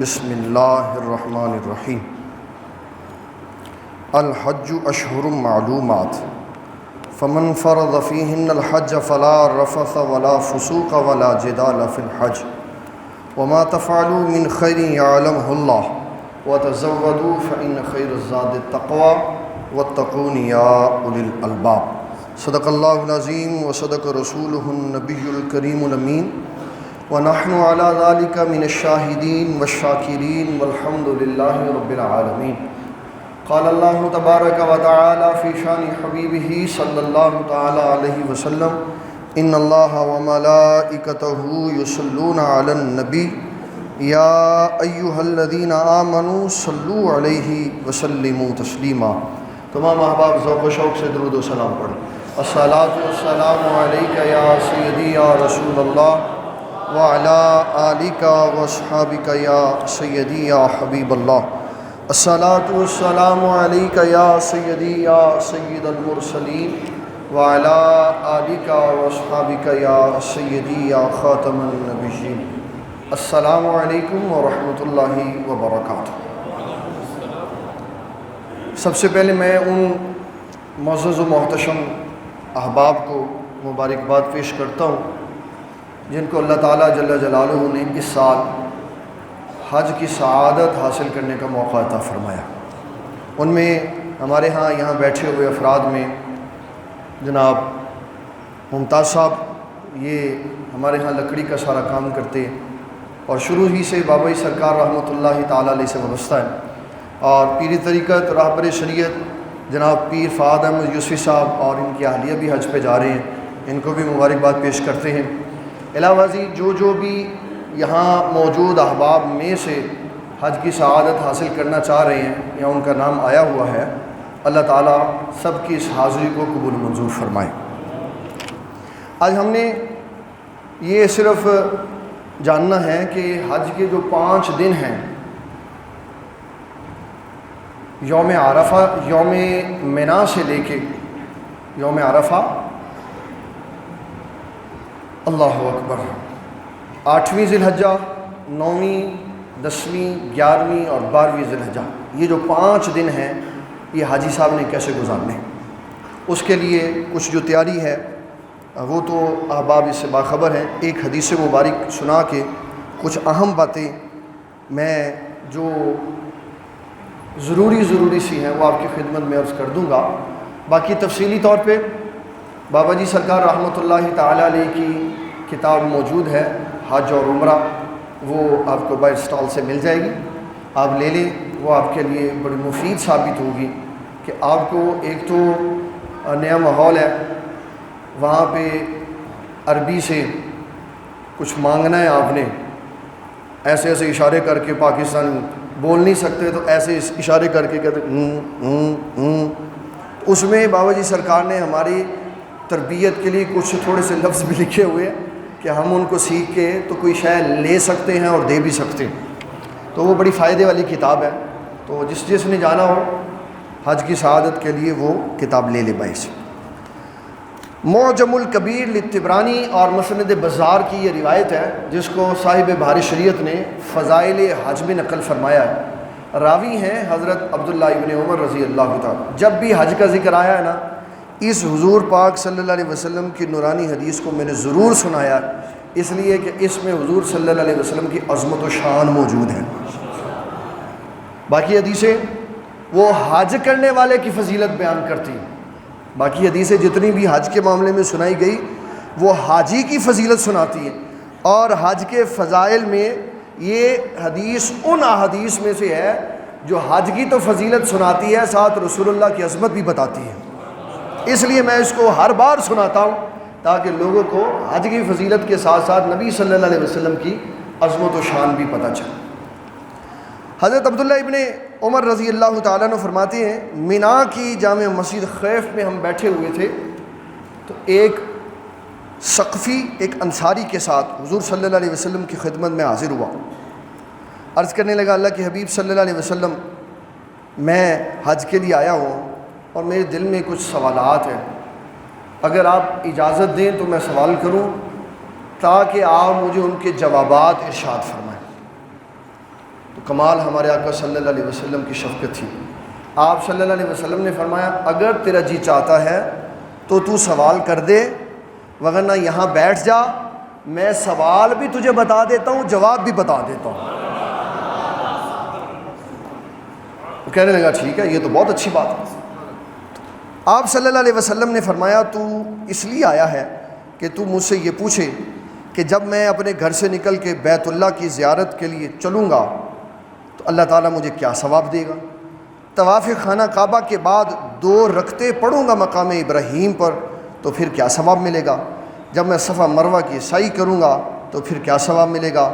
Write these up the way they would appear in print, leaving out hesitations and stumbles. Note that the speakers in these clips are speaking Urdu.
بسم اللہ الرحمن الرحیم۔ الحج اشہر معلومات فمن فرض فیہن الحج فلا رفث ولا فسوق ولا جدال فی الحج وما تفعلوا من خیر یعلمہ اللہ وتزودوا فإن خیر الزاد التقوی واتقون یا اولی الالباب۔ صدق اللہ العظیم وصدق رسولہ النبی الکریم الامین ونحن علی ذلک من الشاہدین والشاکرین والحمد للہ رب العالمین۔ قال اللہ تبارک و تعالی فی شان حبیبہ صلی اللہ تعالی علیہ وسلم ان اللہ وملائکتہ یصلون علی النبی یا ایہا الذین آمنوا صلوا علیہ وسلموا تسلیما۔ تمام احباب ذوق و شوق سے درود و سلام پڑھیں۔ الصلاۃ والسلام علیک یا سیدی یا رسول اللہ وعلی آلک واصحابک یا سیدی یا حبیب اللہ۔ الصلاۃ والسلام علیک یا سیدی یا سید المرسلین وعلی آلک واصحابک یا سیدی یا خاتم النبیین۔ السلام علیکم ورحمۃ اللہ وبرکاتہ۔ سب سے پہلے میں ان معزز و محتشم احباب کو مبارکباد پیش کرتا ہوں جن کو اللہ تعالیٰ جل جلالہ نے اس سال حج کی سعادت حاصل کرنے کا موقع عطا فرمایا۔ ان میں ہمارے یہاں بیٹھے ہوئے افراد میں جناب ممتاز صاحب، یہ ہمارے لکڑی کا سارا کام کرتے اور شروع ہی سے بابا جی سرکار رحمۃ اللہ تعالیٰ علیہ سے وابستہ ہیں، اور پیری طریقت راہبر شریعت جناب پیر فہد احمد یوسفی صاحب اور ان کی اہلیہ بھی حج پہ جا رہے ہیں، ان کو بھی مبارکباد پیش کرتے ہیں۔ علاوہ ازیں جو بھی یہاں موجود احباب میں سے حج کی سعادت حاصل کرنا چاہ رہے ہیں یا ان کا نام آیا ہوا ہے، اللہ تعالیٰ سب کی اس حاضری کو قبول منظور فرمائے۔ آج ہم نے یہ صرف جاننا ہے کہ حج کے جو 5 دن ہیں، یوم عرفہ، یوم منا سے لے کے یوم عرفہ، اللہ اکبر، 8ویں ذی الحجہ، 9ویں، 10ویں، 11ویں اور 12ویں ذی الحجہ، یہ جو 5 دن ہیں یہ حاجی صاحب نے کیسے گزارنے، اس کے لیے کچھ جو تیاری ہے وہ تو احباب اس سے باخبر ہیں۔ ایک حدیث مبارک سنا کے کچھ اہم باتیں میں جو ضروری سی ہیں وہ آپ کی خدمت میں عرض کر دوں گا۔ باقی تفصیلی طور پہ بابا جی سرکار رحمۃ اللہ تعالی علیہ کی کتاب موجود ہے حج اور عمرہ، وہ آپ کو بائی اسٹال سے مل جائے گی، آپ لے لیں، وہ آپ کے لیے بڑی مفید ثابت ہوگی کہ آپ کو ایک تو نیا ماحول ہے، وہاں پہ عربی سے کچھ مانگنا ہے، آپ نے ایسے ایسے اشارے کر کے، پاکستان بول نہیں سکتے تو ایسے اشارے کر کے کہتے اس میں بابا جی سرکار نے ہماری تربیت کے لیے کچھ تھوڑے سے لفظ بھی لکھے ہوئے کہ ہم ان کو سیکھ کے تو کوئی شے لے سکتے ہیں اور دے بھی سکتے ہیں، تو وہ بڑی فائدے والی کتاب ہے، تو جس نے جانا ہو حج کی سعادت کے لیے وہ کتاب لے لے بھائی سے۔ معجم الکبیر للطبرانی اور مسند بزار کی یہ روایت ہے جس کو صاحب بحر شریعت نے فضائل حج میں نقل فرمایا ہے۔ راوی ہیں حضرت عبداللہ ابن عمر رضی اللہ تعالیٰ۔ جب بھی حج کا ذکر آیا ہے نا، اس حضور پاک صلی اللہ علیہ وسلم کی نورانی حدیث کو میں نے ضرور سنایا، اس لیے کہ اس میں حضور صلی اللہ علیہ وسلم کی عظمت و شان موجود ہے۔ باقی حدیثیں وہ حج کرنے والے کی فضیلت بیان کرتی ہیں، باقی حدیثیں جتنی بھی حج کے معاملے میں سنائی گئی وہ حاجی کی فضیلت سناتی ہیں، اور حج کے فضائل میں یہ حدیث ان احادیث میں سے ہے جو حج کی تو فضیلت سناتی ہے، ساتھ رسول اللہ کی عظمت بھی بتاتی ہے۔ اس لیے میں اس کو ہر بار سناتا ہوں تاکہ لوگوں کو حج کی فضیلت کے ساتھ ساتھ نبی صلی اللہ علیہ وسلم کی عظمت و شان بھی پتہ چلے۔ حضرت عبداللہ ابن عمر رضی اللہ تعالیٰ عنہ فرماتے ہیں، منا کی جامع مسجد خیف میں ہم بیٹھے ہوئے تھے تو ایک ثقفی، ایک انصاری کے ساتھ حضور صلی اللہ علیہ وسلم کی خدمت میں حاضر ہوا، عرض کرنے لگا، اللہ کے حبیب صلی اللہ علیہ وسلم، میں حج کے لیے آیا ہوں اور میرے دل میں کچھ سوالات ہیں، اگر آپ اجازت دیں تو میں سوال کروں تاکہ آپ مجھے ان کے جوابات ارشاد فرمائیں۔ تو کمال ہمارے آقا صلی اللہ علیہ وسلم کی شفقت تھی. آپ صلی اللہ علیہ وسلم نے فرمایا اگر تیرا جی چاہتا ہے تو سوال کر دے، وگرنہ یہاں بیٹھ جا، میں سوال بھی تجھے بتا دیتا ہوں، جواب بھی بتا دیتا ہوں. کہنے لگا ٹھیک ہے، یہ تو بہت اچھی بات ہے. آپ صلی اللہ علیہ وسلم نے فرمایا تو اس لیے آیا ہے کہ تو مجھ سے یہ پوچھے کہ جب میں اپنے گھر سے نکل کے بیت اللہ کی زیارت کے لیے چلوں گا تو اللہ تعالیٰ مجھے کیا ثواب دے گا. طواف خانہ کعبہ کے بعد 2 رکعتیں پڑھوں گا مقام ابراہیم پر تو پھر کیا ثواب ملے گا. جب میں صفا مروہ کی سعی کروں گا تو پھر کیا ثواب ملے گا.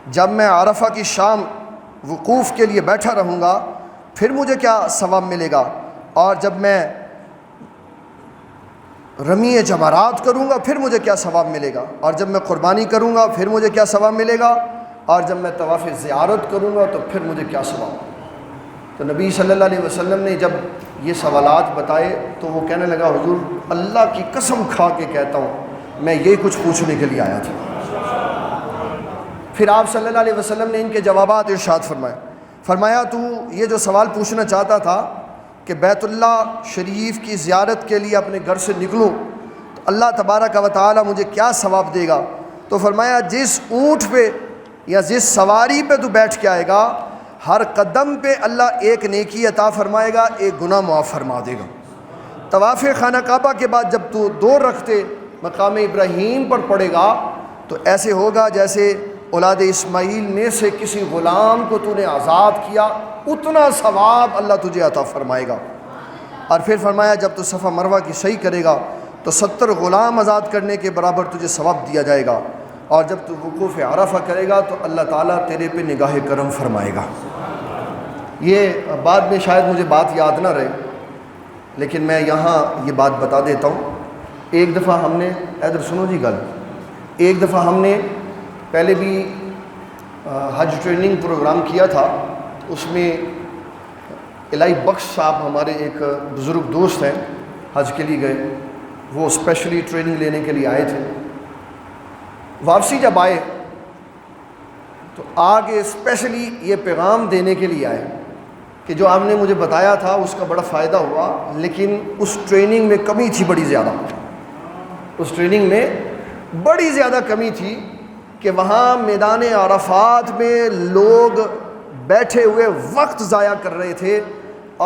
جب میں عرفہ کی شام وقوف کے لیے بیٹھا رہوں گا پھر مجھے کیا ثواب ملے گا. اور جب میں رمی جمرات کروں گا پھر مجھے کیا ثواب ملے گا. اور جب میں قربانی کروں گا پھر مجھے کیا ثواب ملے گا. اور جب میں طواف زیارت کروں گا تو پھر مجھے کیا ثواب. تو نبی صلی اللہ علیہ وسلم نے جب یہ سوالات بتائے تو وہ کہنے لگا حضور اللہ کی قسم کھا کے کہتا ہوں میں یہ کچھ پوچھنے کے لیے آیا تھا. پھر آپ صلی اللہ علیہ وسلم نے ان کے جوابات ارشاد فرمایا تو یہ جو سوال پوچھنا چاہتا تھا کہ بیت اللہ شریف کی زیارت کے لیے اپنے گھر سے نکلوں تو اللہ تبارک و تعالی مجھے کیا ثواب دے گا. تو فرمایا جس اونٹ پہ یا جس سواری پہ تو بیٹھ کے آئے گا ہر قدم پہ اللہ ایک نیکی عطا فرمائے گا، ایک گناہ معاف فرما دے گا. طواف خانہ کعبہ کے بعد جب تو 2 رکعتیں مقام ابراہیم پر پڑھے گا تو ایسے ہوگا جیسے اولاد اسماعیل میں سے کسی غلام کو تو نے آزاد کیا، اتنا ثواب اللہ تجھے عطا فرمائے گا. اور پھر فرمایا جب تو صفا مروہ کی صحیح کرے گا تو 70 غلام آزاد کرنے کے برابر تجھے ثواب دیا جائے گا. اور جب تو وقوف عرفہ کرے گا تو اللہ تعالیٰ تیرے پہ نگاہ کرم فرمائے گا. یہ بعد میں شاید مجھے بات یاد نہ رہے لیکن میں یہاں یہ بات بتا دیتا ہوں. ایک دفعہ ہم نے ادھر سنو جی گل، ایک دفعہ ہم نے پہلے بھی حج ٹریننگ پروگرام کیا تھا. اس میں الہی بخش صاحب ہمارے ایک بزرگ دوست ہیں، حج کے لیے گئے، وہ اسپیشلی ٹریننگ لینے کے لیے آئے تھے. واپسی جب آئے تو آگے اسپیشلی یہ پیغام دینے کے لیے آئے کہ جو آپ نے مجھے بتایا تھا اس کا بڑا فائدہ ہوا، لیکن اس ٹریننگ میں کمی تھی بڑی زیادہ. اس ٹریننگ میں بڑی زیادہ کمی تھی کہ وہاں میدان عرفات میں لوگ بیٹھے ہوئے وقت ضائع کر رہے تھے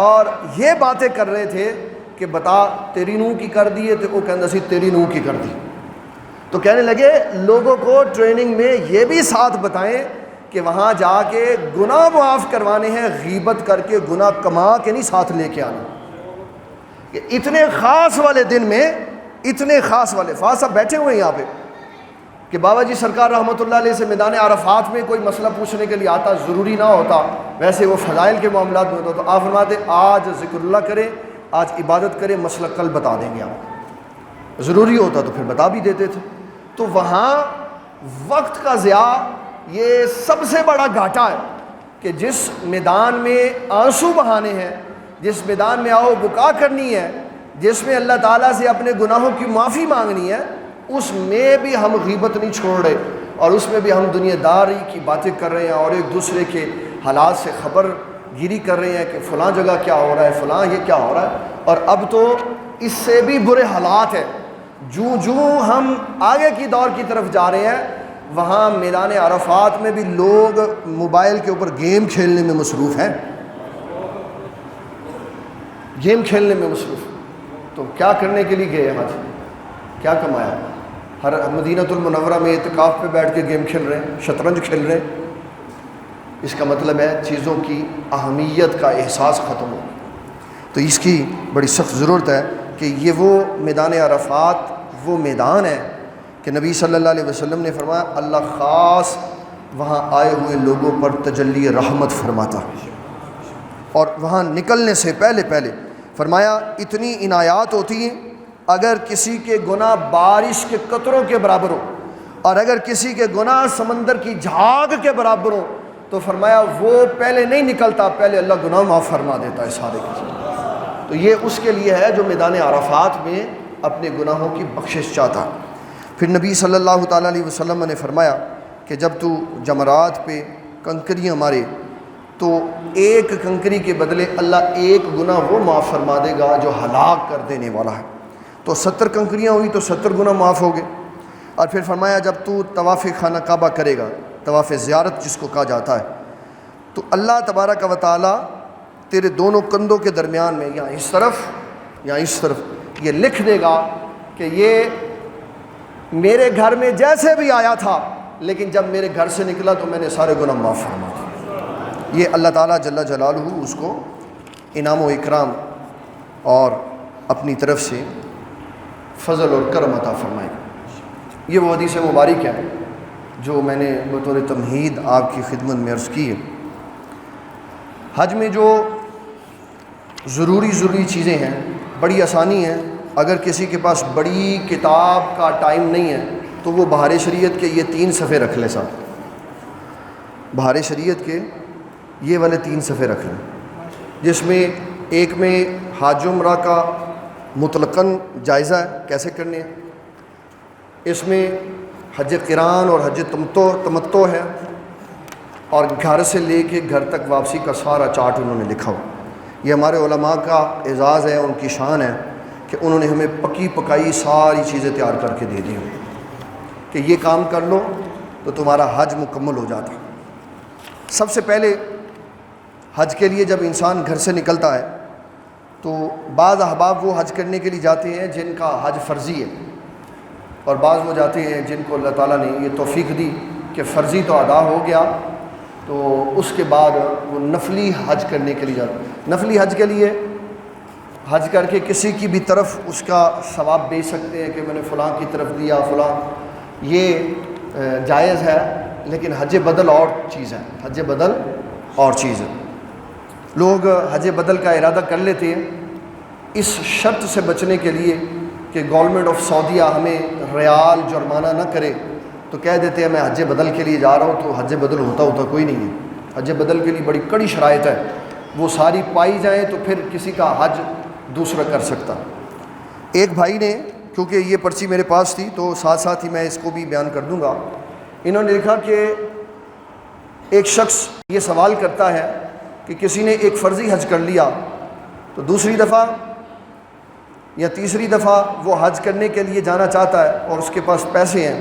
اور یہ باتیں کر رہے تھے کہ بتا تیری نوح کی کر دیے تو وہ کہنا سی تیری نوح کی کر دی. تو کہنے لگے لوگوں کو ٹریننگ میں یہ بھی ساتھ بتائیں کہ وہاں جا کے گناہ معاف کروانے ہیں، غیبت کر کے گناہ کما کے نہیں ساتھ لے کے آنا. کہ اتنے خاص والے دن میں اتنے خاص والے فاضل صاحب بیٹھے ہوئے ہیں یہاں پہ کہ بابا جی سرکار رحمۃ اللہ علیہ سے میدان عرفات میں کوئی مسئلہ پوچھنے کے لیے آتا، ضروری نہ ہوتا، ویسے وہ فضائل کے معاملات میں ہوتا تو آپ فرماتے آج ذکر اللہ کریں، آج عبادت کریں، مسئلہ کل بتا دیں گے آپ. ضروری ہوتا تو پھر بتا بھی دیتے تھے. تو وہاں وقت کا ضیاع یہ سب سے بڑا گھاٹا ہے کہ جس میدان میں آنسو بہانے ہیں، جس میدان میں آؤ بکا کرنی ہے، جس میں اللہ تعالیٰ سے اپنے گناہوں کی معافی مانگنی ہے، اس میں بھی ہم غیبت نہیں چھوڑ رہے اور اس میں بھی ہم دنیا داری کی باتیں کر رہے ہیں اور ایک دوسرے کے حالات سے خبر گیری کر رہے ہیں کہ فلاں جگہ کیا ہو رہا ہے، فلاں یہ کیا ہو رہا ہے. اور اب تو اس سے بھی برے حالات ہیں. جو ہم آگے کی دور کی طرف جا رہے ہیں وہاں میدان عرفات میں بھی لوگ موبائل کے اوپر گیم کھیلنے میں مصروف ہیں، گیم کھیلنے میں مصروف. تو کیا کرنے کے لیے گئے حج؟ کیا کمایا؟ ہر مدینۃ المنورہ میں اعتکاف پہ بیٹھ کے گیم کھیل رہے ہیں، شطرنج کھیل رہے ہیں. اس کا مطلب ہے چیزوں کی اہمیت کا احساس ختم ہو. تو اس کی بڑی سخت ضرورت ہے کہ یہ وہ میدان عرفات وہ میدان ہے کہ نبی صلی اللہ علیہ وسلم نے فرمایا اللہ خاص وہاں آئے ہوئے لوگوں پر تجلی رحمت فرماتا. اور وہاں نکلنے سے پہلے فرمایا اتنی عنایات ہوتی ہیں، اگر کسی کے گناہ بارش کے قطروں کے برابر ہو اور اگر کسی کے گناہ سمندر کی جھاگ کے برابر ہو تو فرمایا وہ پہلے نہیں نکلتا، پہلے اللہ گناہ معاف فرما دیتا ہے سارے کے. تو یہ اس کے لیے ہے جو میدان عرفات میں اپنے گناہوں کی بخشش چاہتا. پھر نبی صلی اللہ تعالیٰ علیہ وسلم نے فرمایا کہ جب تو جمرات پہ کنکریاں مارے تو ایک کنکری کے بدلے اللہ ایک گناہ وہ معاف فرما دے گا جو ہلاک کر دینے والا ہے. تو 70 کنکریاں ہوئی تو 70 گناہ معاف ہو گئے. اور پھر فرمایا جب تو طواف خانہ کعبہ کرے گا، طواف زیارت جس کو کہا جاتا ہے، تو اللہ تبارک و تعالیٰ تیرے دونوں کندھوں کے درمیان میں یا اس طرف یہ لکھ دے گا کہ یہ میرے گھر میں جیسے بھی آیا تھا، لیکن جب میرے گھر سے نکلا تو میں نے سارے گناہ معاف فرما دیے. یہ اللہ تعالیٰ جل جلالہ اس کو انعام و اکرام اور اپنی طرف سے فضل اور کرم عطا فرمائے. یہ وہ حدیث مبارک ہے جو میں نے بطور تمہید آپ کی خدمت میں عرض کی ہے. حج میں جو ضروری چیزیں ہیں بڑی آسانی ہے. اگر کسی کے پاس بڑی کتاب کا ٹائم نہیں ہے تو وہ بہار شریعت کے یہ 3 صفحے رکھ لے ساتھ. بہار شریعت کے یہ والے 3 صفحے رکھ لیں، جس میں ایک میں حج عمرہ کا مطلقاً جائزہ ہے کیسے کرنے ہیں، اس میں حج قران اور حج تمتع ہے، اور گھر سے لے کے گھر تک واپسی کا سارا چارٹ انہوں نے لکھا ہو. یہ ہمارے علماء کا اعزاز ہے، ان کی شان ہے کہ انہوں نے ہمیں پکی پکائی ساری چیزیں تیار کر کے دے دی ہوں کہ یہ کام کر لو تو تمہارا حج مکمل ہو جاتا. سب سے پہلے حج کے لیے جب انسان گھر سے نکلتا ہے تو بعض احباب وہ حج کرنے کے لیے جاتے ہیں جن کا حج فرضی ہے، اور بعض وہ جاتے ہیں جن کو اللہ تعالیٰ نے یہ توفیق دی کہ فرضی تو ادا ہو گیا تو اس کے بعد وہ نفلی حج کرنے کے لیے جاتے ہیں. نفلی حج کے لیے حج کر کے کسی کی بھی طرف اس کا ثواب بیچ سکتے ہیں کہ میں نے فلاں کی طرف دیا فلاں، یہ جائز ہے. لیکن حج بدل اور چیز ہے، حج بدل اور چیز ہے. لوگ حج بدل کا ارادہ کر لیتے ہیں اس شرط سے بچنے کے لیے کہ گورنمنٹ آف سعودیہ ہمیں ریال جرمانہ نہ کرے، تو کہہ دیتے ہیں میں حج بدل کے لیے جا رہا ہوں. تو حج بدل ہوتا کوئی نہیں ہے. حج بدل کے لیے بڑی کڑی شرائط ہے، وہ ساری پائی جائیں تو پھر کسی کا حج دوسرا کر سکتا. ایک بھائی نے، کیونکہ یہ پرچی میرے پاس تھی تو ساتھ ساتھ ہی میں اس کو بھی بیان کر دوں گا، انہوں نے لکھا کہ ایک شخص یہ سوال کرتا ہے کہ کسی نے ایک فرضی حج کر لیا تو دوسری دفعہ یا تیسری دفعہ وہ حج کرنے کے لیے جانا چاہتا ہے اور اس کے پاس پیسے ہیں،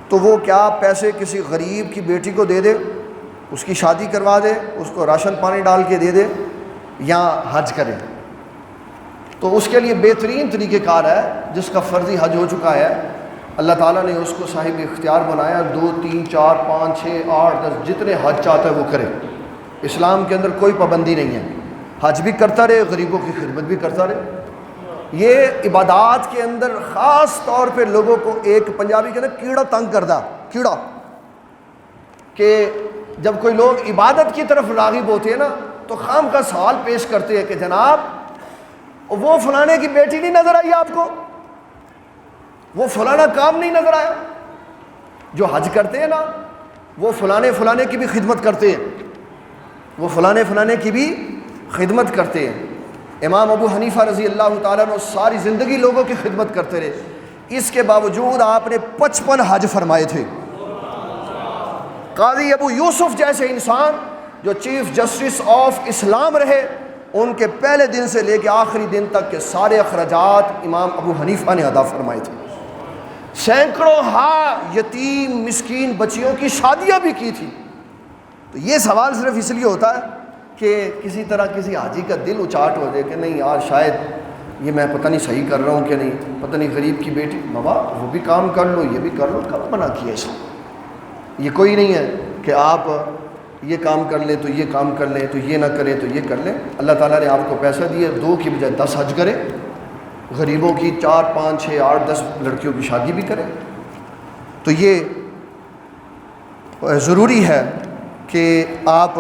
تو وہ کیا پیسے کسی غریب کی بیٹی کو دے دے، اس کی شادی کروا دے، اس کو راشن پانی ڈال کے دے دے، یا حج کرے؟ تو اس کے لیے بہترین طریقہ کار ہے جس کا فرضی حج ہو چکا ہے، اللہ تعالیٰ نے اس کو صاحب اختیار بنایا، 2 3 4 5 6 8 10 جتنے حج چاہتا ہے وہ کرے. اسلام کے اندر کوئی پابندی نہیں ہے، حج بھی کرتا رہے، غریبوں کی خدمت بھی کرتا رہے. یہ عبادات کے اندر خاص طور پہ لوگوں کو ایک پنجابی کے اندر کیڑا تنگ کردہ کیڑا، کہ جب کوئی لوگ عبادت کی طرف راغب ہوتے ہیں نا تو خام کا سوال پیش کرتے ہیں کہ جناب وہ فلانے کی بیٹی نہیں نظر آئی آپ کو، وہ فلانا کام نہیں نظر آیا. جو حج کرتے ہیں نا وہ فلانے کی بھی خدمت کرتے ہیں، وہ فلانے کی بھی خدمت کرتے ہیں. امام ابو حنیفہ رضی اللہ تعالیٰ عنہ ساری زندگی لوگوں کی خدمت کرتے رہے، اس کے باوجود آپ نے 55 حج فرمائے تھے. قاضی ابو یوسف جیسے انسان جو چیف جسٹس آف اسلام رہے، ان کے پہلے دن سے لے کے آخری دن تک کے سارے اخراجات امام ابو حنیفہ نے ادا فرمائے تھے. سینکڑوں یتیم مسکین بچیوں کی شادیاں بھی کی تھی. تو یہ سوال صرف اس لیے ہوتا ہے کہ کسی طرح کسی حاجی کا دل اچاٹ ہو جائے کہ نہیں یار شاید یہ میں پتہ نہیں صحیح کر رہا ہوں کہ نہیں، پتہ نہیں غریب کی بیٹی، بابا وہ بھی کام کر لو یہ بھی کر لو. کب منع کیا اس نے؟ یہ کوئی نہیں ہے کہ آپ یہ کام کر لیں تو یہ کام کر لیں، تو یہ نہ کریں تو یہ کر لیں. اللہ تعالیٰ نے آپ کو پیسہ دیا، 2 کی بجائے 10 حج کریں، غریبوں کی 4 5 6 8 10 لڑکیوں کی شادی بھی کریں. تو یہ ضروری ہے کہ آپ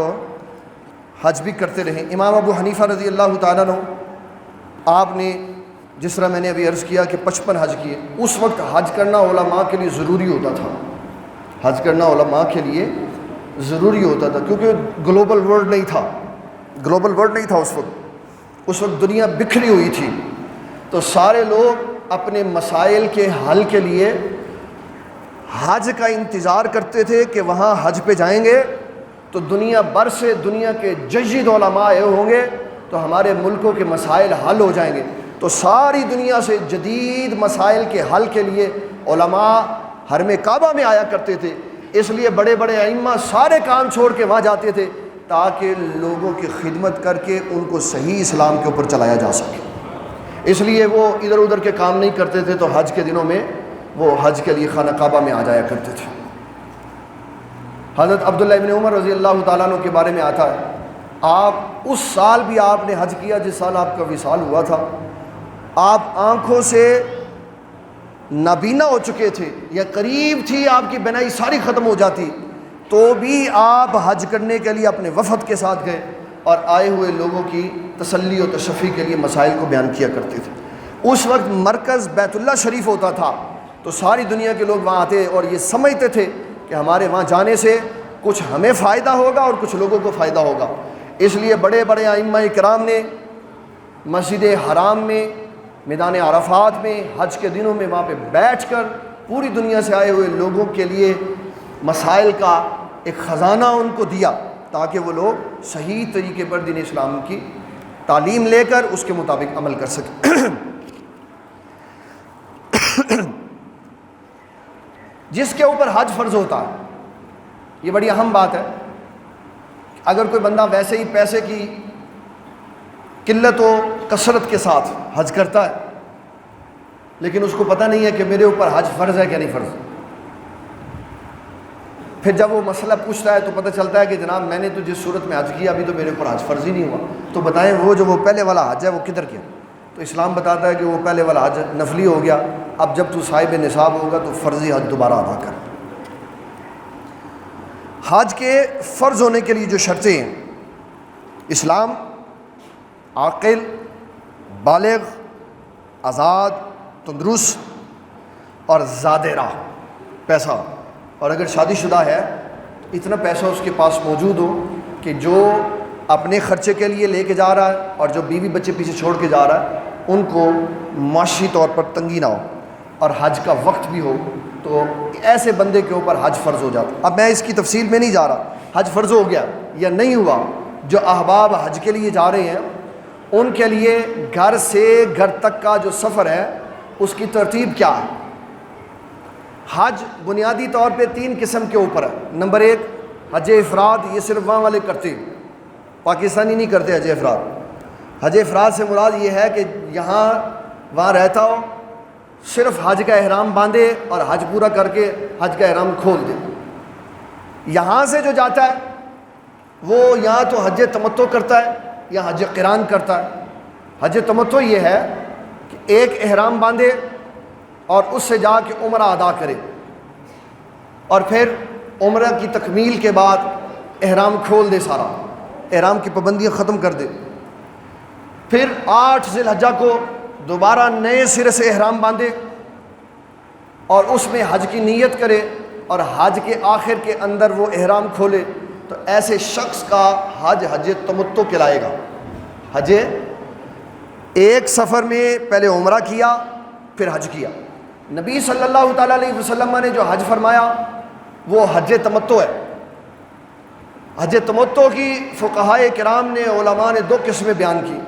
حج بھی کرتے رہیں. امام ابو حنیفہ رضی اللہ تعالیٰ عنہ، آپ نے جس طرح میں نے ابھی عرض کیا کہ 55 حج کیے. اس وقت حج کرنا علماء کے لیے ضروری ہوتا تھا، حج کرنا علماء کے لیے ضروری ہوتا تھا، کیونکہ گلوبل ورلڈ نہیں تھا اس وقت دنیا بکھری ہوئی تھی. تو سارے لوگ اپنے مسائل کے حل کے لیے حج کا انتظار کرتے تھے کہ وہاں حج پہ جائیں گے تو دنیا بھر سے دنیا کے جید علماء آئے ہوں گے تو ہمارے ملکوں کے مسائل حل ہو جائیں گے۔ تو ساری دنیا سے جدید مسائل کے حل کے لیے علماء حرم کعبہ میں آیا کرتے تھے، اس لیے بڑے بڑے ائمہ سارے کام چھوڑ کے وہاں جاتے تھے تاکہ لوگوں کی خدمت کر کے ان کو صحیح اسلام کے اوپر چلایا جا سکے۔ اس لیے وہ ادھر ادھر کے کام نہیں کرتے تھے، تو حج کے دنوں میں وہ حج کے لیے خانہ کعبہ میں آ جایا کرتے تھے۔ حضرت عبداللہ ابن عمر رضی اللہ تعالیٰ عنہ کے بارے میں آتا ہے، آپ اس سال بھی آپ نے حج کیا جس سال آپ کا وصال ہوا تھا، آپ آنکھوں سے نابینا ہو چکے تھے، یا قریب تھی آپ کی بینائی ساری ختم ہو جاتی، تو بھی آپ حج کرنے کے لیے اپنے وفد کے ساتھ گئے اور آئے ہوئے لوگوں کی تسلی و تشفی کے لیے مسائل کو بیان کیا کرتے تھے۔ اس وقت مرکز بیت اللہ شریف ہوتا تھا، تو ساری دنیا کے لوگ وہاں آتے اور یہ سمجھتے تھے کہ ہمارے وہاں جانے سے کچھ ہمیں فائدہ ہوگا اور کچھ لوگوں کو فائدہ ہوگا۔ اس لیے بڑے بڑے ائمہ کرام نے مسجد حرام میں، میدان عرفات میں، حج کے دنوں میں وہاں پہ بیٹھ کر پوری دنیا سے آئے ہوئے لوگوں کے لیے مسائل کا ایک خزانہ ان کو دیا تاکہ وہ لوگ صحیح طریقے پر دین اسلام کی تعلیم لے کر اس کے مطابق عمل کر سکیں۔ جس کے اوپر حج فرض ہوتا ہے، یہ بڑی اہم بات ہے۔ اگر کوئی بندہ ویسے ہی پیسے کی قلت و کثرت کے ساتھ حج کرتا ہے لیکن اس کو پتہ نہیں ہے کہ میرے اوپر حج فرض ہے کہ نہیں فرض، پھر جب وہ مسئلہ پوچھتا ہے تو پتہ چلتا ہے کہ جناب میں نے تو جس صورت میں حج کیا ابھی تو میرے اوپر حج فرض ہی نہیں ہوا، تو بتائیں وہ پہلے والا حج ہے وہ کدھر کیا؟ تو اسلام بتاتا ہے کہ وہ پہلے والا حج نفلی ہو گیا، اب جب تو صاحب نصاب ہوگا تو فرضی حج دوبارہ ادا کر۔ حج کے فرض ہونے کے لیے جو شرطیں ہیں، اسلام، عاقل، بالغ، آزاد، تندرست اور زاد راہ، پیسہ، اور اگر شادی شدہ ہے اتنا پیسہ اس کے پاس موجود ہو کہ جو اپنے خرچے کے لیے لے کے جا رہا ہے اور جو بیوی بچے پیچھے چھوڑ کے جا رہا ہے ان کو معاشی طور پر تنگی نہ ہو، اور حج کا وقت بھی ہو، تو ایسے بندے کے اوپر حج فرض ہو جاتا۔ اب میں اس کی تفصیل میں نہیں جا رہا، حج فرض ہو گیا یا نہیں ہوا، جو احباب حج کے لیے جا رہے ہیں ان کے لیے گھر سے گھر تک کا جو سفر ہے اس کی ترتیب کیا ہے؟ حج بنیادی طور پہ 3 قسم کے اوپر ہے۔ نمبر 1 حج افراد، یہ صرف وہاں والے کرتے ہیں، پاکستانی نہیں کرتے حج افراد۔ حج افراد سے مراد یہ ہے کہ وہاں رہتا ہو، صرف حج کا احرام باندھے اور حج پورا کر کے حج کا احرام کھول دے۔ یہاں سے جو جاتا ہے وہ یہاں تو حج تمتع کرتا ہے یا حج قران کرتا ہے۔ حج تمتع یہ ہے کہ ایک احرام باندھے اور اس سے جا کے عمرہ ادا کرے، اور پھر عمرہ کی تکمیل کے بعد احرام کھول دے، سارا احرام کی پابندیاں ختم کر دے، پھر 8 ذی الحجہ کو دوبارہ نئے سرے سے احرام باندھے اور اس میں حج کی نیت کرے اور حج کے آخر کے اندر وہ احرام کھولے، تو ایسے شخص کا حج تمتع کہلائے گا۔ حج ایک سفر میں پہلے عمرہ کیا پھر حج کیا۔ نبی صلی اللہ تعالیٰ علیہ وسلم نے جو حج فرمایا وہ حج تمتع ہے۔ حج تمتع کی فقہائے کرام نے، علماء نے 2 قسمیں بیان کی۔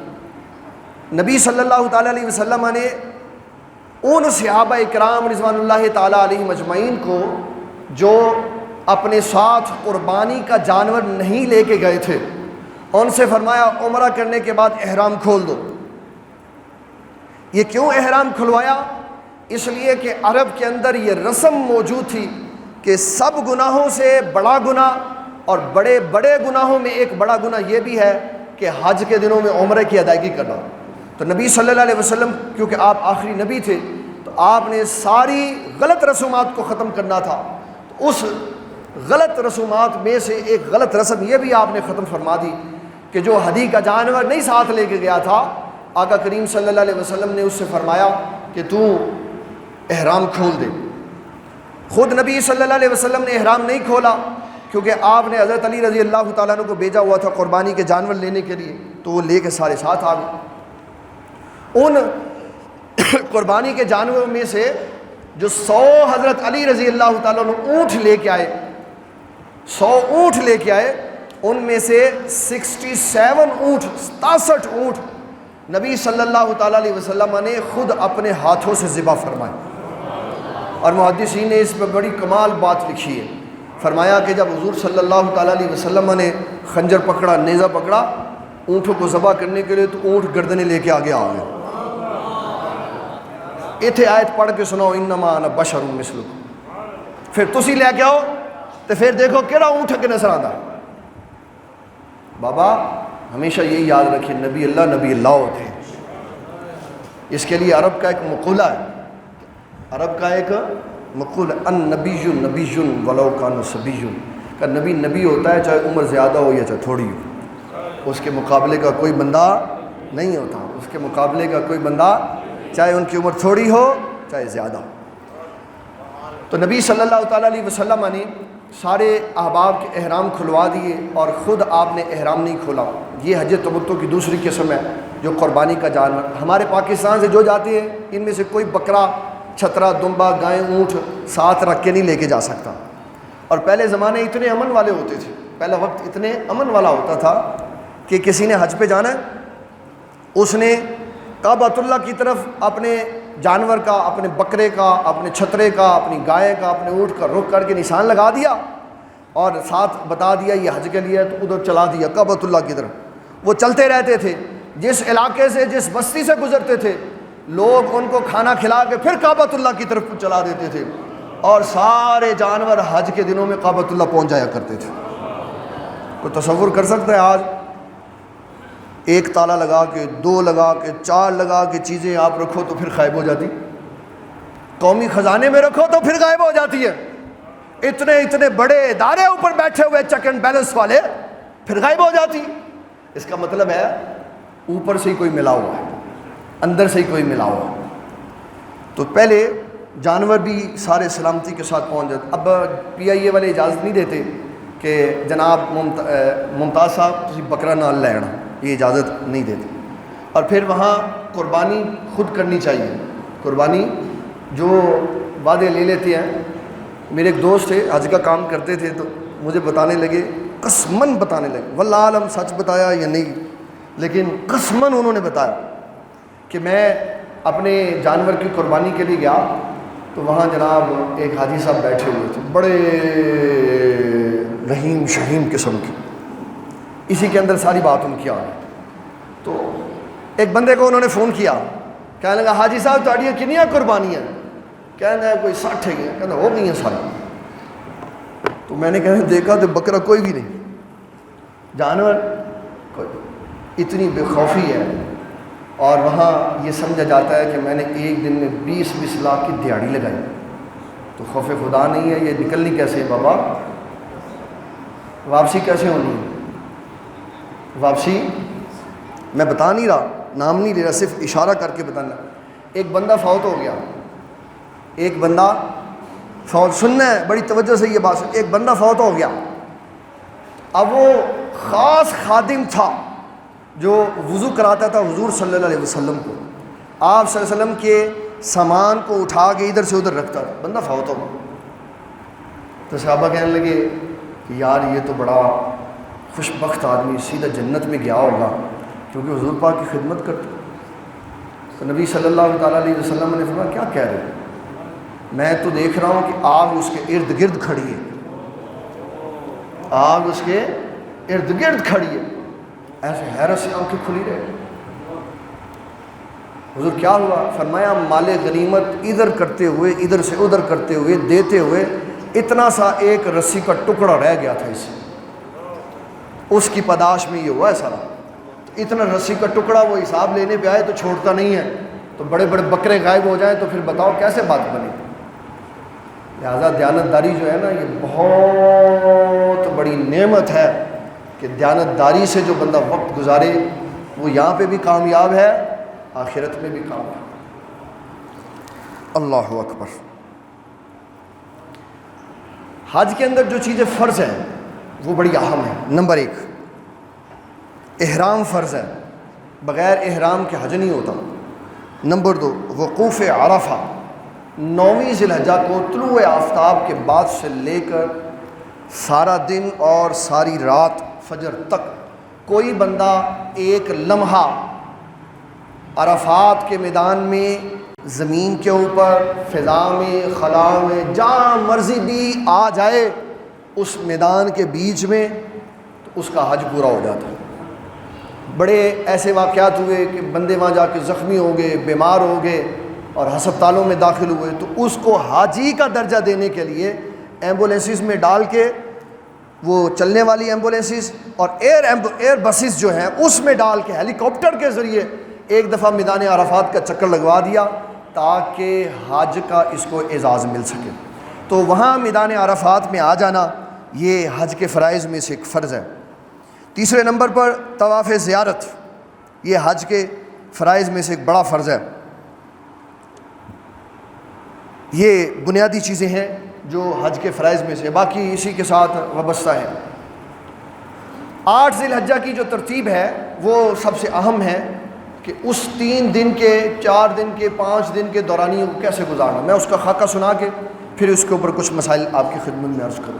نبی صلی اللہ تعالیٰ علیہ وسلم نے ان صحابہ کرام رضوان اللہ تعالیٰ علیہ مجمعین کو جو اپنے ساتھ قربانی کا جانور نہیں لے کے گئے تھے ان سے فرمایا عمرہ کرنے کے بعد احرام کھول دو۔ یہ کیوں احرام کھلوایا؟ اس لیے کہ عرب کے اندر یہ رسم موجود تھی کہ سب گناہوں سے بڑا گناہ اور بڑے بڑے گناہوں میں ایک بڑا گناہ یہ بھی ہے کہ حج کے دنوں میں عمرے کی ادائیگی کرنا۔ تو نبی صلی اللہ علیہ وسلم کیونکہ آپ آخری نبی تھے تو آپ نے ساری غلط رسومات کو ختم کرنا تھا، تو اس غلط رسومات میں سے ایک غلط رسم یہ بھی آپ نے ختم فرما دی کہ جو ہدی کا جانور نہیں ساتھ لے کے گیا تھا، آقا کریم صلی اللہ علیہ وسلم نے اس سے فرمایا کہ تو احرام کھول دے۔ خود نبی صلی اللہ علیہ وسلم نے احرام نہیں کھولا کیونکہ آپ نے حضرت علی رضی اللہ تعالیٰ عنہ کو بھیجا ہوا تھا قربانی کے جانور لینے کے لیے، تو وہ لے کے سارے ساتھ آ گئے۔ ان قربانی کے جانوروں میں سے جو 100 حضرت علی رضی اللہ تعالیٰ عنہ اونٹ لے کے آئے، 100 اونٹ لے کے آئے، ان میں سے 67 اونٹ 67 اونٹ نبی صلی اللہ تعالیٰ علیہ وسلم نے خود اپنے ہاتھوں سے ذبح فرمائے. اور محدثین نے اس پہ بڑی کمال بات لکھی ہے. فرمایا کہ جب حضور صلی اللہ تعالیٰ علیہ وسلم نے خنجر پکڑا، نیزہ پکڑا اونٹوں کو ذبح کرنے کے لیے، تو اونٹ گردنیں لے کے آگے آ گئے. ایتھے آیت پڑھ کے سناؤ انما انا بشر مثلکم، پھر تسی لے کے آؤ تو پھر دیکھو کیڑا اونٹ کے نظر آتا. بابا ہمیشہ یہی یاد رکھیں، نبی اللہ ہوتے ہیں. اس کے لیے عرب کا ایک مقولہ ہے، عرب کا ایک مقولہ النبی نبی ولو کان صبی، کہ نبی ہوتا ہے چاہے عمر زیادہ ہو یا چاہے تھوڑی ہو، اس کے مقابلے کا کوئی بندہ نہیں ہوتا. اس کے مقابلے کا کوئی بندہ چاہے ان کی عمر تھوڑی ہو چاہے زیادہ ہو. تو نبی صلی اللہ تعالیٰ علیہ وسلم نے سارے احباب کے احرام کھلوا دیے اور خود آپ نے احرام نہیں کھولا. یہ حج تمتع کی دوسری قسم ہے جو قربانی کا جانور. ہمارے پاکستان سے جو جاتے ہیں ان میں سے کوئی بکرا، چھترا، دمبا، گائے، اونٹ ساتھ رکھ کے نہیں لے کے جا سکتا. اور پہلے زمانے اتنے امن والے ہوتے تھے، پہلا وقت اتنے امن والا ہوتا تھا کہ کسی نے حج پہ جانا ہے، اس نے کعبۃ اللہ کی طرف اپنے جانور کا، اپنے بکرے کا، اپنے چھترے کا، اپنی گائے کا، اپنے اونٹ کا رخ کر کے نشان لگا دیا اور ساتھ بتا دیا یہ حج کے لیے ہے، تو ادھر چلا دیا کعبۃ اللہ کی طرف. وہ چلتے رہتے تھے، جس علاقے سے جس بستی سے گزرتے تھے لوگ ان کو کھانا کھلا کے پھر کعبۃ اللہ کی طرف چلا دیتے تھے، اور سارے جانور حج کے دنوں میں کعبۃ اللہ پہنچ جایا کرتے تھے. کوئی تصور کر سکتا ہے آج ایک تالا لگا کے، 2 لگا کے، 4 لگا کے چیزیں آپ رکھو تو پھر غائب ہو جاتی، قومی خزانے میں رکھو تو پھر غائب ہو جاتی ہے. اتنے بڑے ادارے اوپر بیٹھے ہوئے چیک اینڈ بیلنس والے، پھر غائب ہو جاتی. اس کا مطلب ہے اوپر سے ہی کوئی ملا ہوا ہے، اندر سے ہی کوئی ملا ہوا ہے. تو پہلے جانور بھی سارے سلامتی کے ساتھ پہنچ جاتے. اب PIA والے اجازت نہیں دیتے کہ جناب ممتاز صاحب تسی بکرا نال لے آنا، یہ اجازت نہیں دیتے. اور پھر وہاں قربانی خود کرنی چاہیے. قربانی جو وعدے لے لیتے ہیں. میرے ایک دوست تھے حج کا کام کرتے تھے، تو مجھے بتانے لگے، قسماً بتانے لگے، واللہ عالم سچ بتایا یا نہیں، لیکن قسماً انہوں نے بتایا کہ میں اپنے جانور کی قربانی کے لیے گیا تو وہاں جناب ایک حاجی صاحب بیٹھے ہوئے تھے، بڑے رحیم شہیم قسم کی. اسی کے اندر ساری بات ان کی آ گئی. تو ایک بندے کو انہوں نے فون کیا، کہنے لگا حاجی صاحب تھوڑی کنیاں قربانی ہیں؟ کہنا ہے کوئی 60 ہے. کہنا ہو گئی ہیں ساری. تو میں نے کہنا دیکھا تو بکرا کوئی بھی نہیں، جانور کوئی. اتنی بے خوفی ہے. اور وہاں یہ سمجھا جاتا ہے کہ میں نے ایک دن میں 20 لاکھ کی دیہڑی لگائی. تو خوف خدا نہیں ہے، یہ نکلنی کیسے ہے بابا؟ واپسی کیسے ہونی ہے؟ واپسی میں بتا نہیں رہا، نام نہیں لے رہا، صرف اشارہ کر کے بتانا. ایک بندہ فوت ہو گیا، ایک بندہ فوت، سننا ہے بڑی توجہ سے یہ بات. ایک بندہ فوت ہو گیا. اب وہ خاص خادم تھا جو وضو کراتا تھا حضور صلی اللہ علیہ وسلم کو. آپ صلی اللہ علیہ وسلم کے سامان کو اٹھا کے ادھر سے ادھر رکھتا تھا. بندہ فوت ہو گیا. تو صحابہ کہنے لگے کہ یار یہ تو بڑا خوش بخت آدمی، سیدھا جنت میں گیا ہوگا کیونکہ حضور پاک کی خدمت کرتا. تو نبی صلی اللہ تعالیٰ علیہ وسلم نے فرمایا کیا کہہ رہے ہیں؟ میں تو دیکھ رہا ہوں کہ آگ اس کے ارد گرد کھڑی ہے، آگ اس کے ارد گرد کھڑی ہے. ایسے حیرت سے آنکھیں کھلی رہے. حضور کیا ہوا؟ فرمایا مال غنیمت ادھر کرتے ہوئے ادھر سے ادھر کرتے ہوئے دیتے ہوئے اتنا سا ایک رسی کا ٹکڑا رہ گیا تھا، اس کی پاداش میں یہ ہوا ہے سارا. اتنا رسی کا ٹکڑا وہ حساب لینے پہ آئے تو چھوڑتا نہیں ہے. تو بڑے بڑے بکرے غائب ہو جائیں تو پھر بتاؤ کیسے بات بنے. لہٰذا دیانتداری جو ہے نا یہ بہت بڑی نعمت ہے کہ دیانتداری سے جو بندہ وقت گزارے وہ یہاں پہ بھی کامیاب ہے، آخرت میں بھی کامیاب. اللہ اکبر. حج کے اندر جو چیزیں فرض ہیں وہ بڑی اہم ہیں. نمبر 1 احرام فرض ہے، بغیر احرام کے حج نہیں ہوتا. نمبر 2 وقوف عرفہ 9ویں ذی الحجہ کو طلوع آفتاب کے بعد سے لے کر سارا دن اور ساری رات فجر تک کوئی بندہ ایک لمحہ عرفات کے میدان میں، زمین کے اوپر، فضا میں، خلا میں، جہاں مرضی بھی آ جائے اس میدان کے بیچ میں، تو اس کا حج پورا ہو جاتا ہے۔ بڑے ایسے واقعات ہوئے کہ بندے وہاں جا کے زخمی ہو گئے، بیمار ہو گئے اور ہسپتالوں میں داخل ہوئے، تو اس کو حاجی کا درجہ دینے کے لیے ایمبولینسز میں ڈال کے، وہ چلنے والی ایمبولینسز اور ایئر بسز جو ہیں اس میں ڈال کے ہیلی کاپٹر کے ذریعے ایک دفعہ میدان عرفات کا چکر لگوا دیا تاکہ حج کا اس کو اعزاز مل سکے۔ تو وہاں میدان عرفات میں آ جانا یہ حج کے فرائض میں سے ایک فرض ہے۔ تیسرے نمبر پر طواف زیارت، یہ حج کے فرائض میں سے ایک بڑا فرض ہے۔ یہ بنیادی چیزیں ہیں جو حج کے فرائض میں سے، باقی اسی کے ساتھ وابستہ ہیں۔ 8 ذی الحجہ کی جو ترتیب ہے وہ سب سے اہم ہے کہ اس 3 دن کے، 4 دن کے، 5 دن کے دورانیوں کو کیسے گزارنا۔ میں اس کا خاکہ سنا کے پھر اس کے اوپر کچھ مسائل آپ کی خدمت میں عرض کروں۔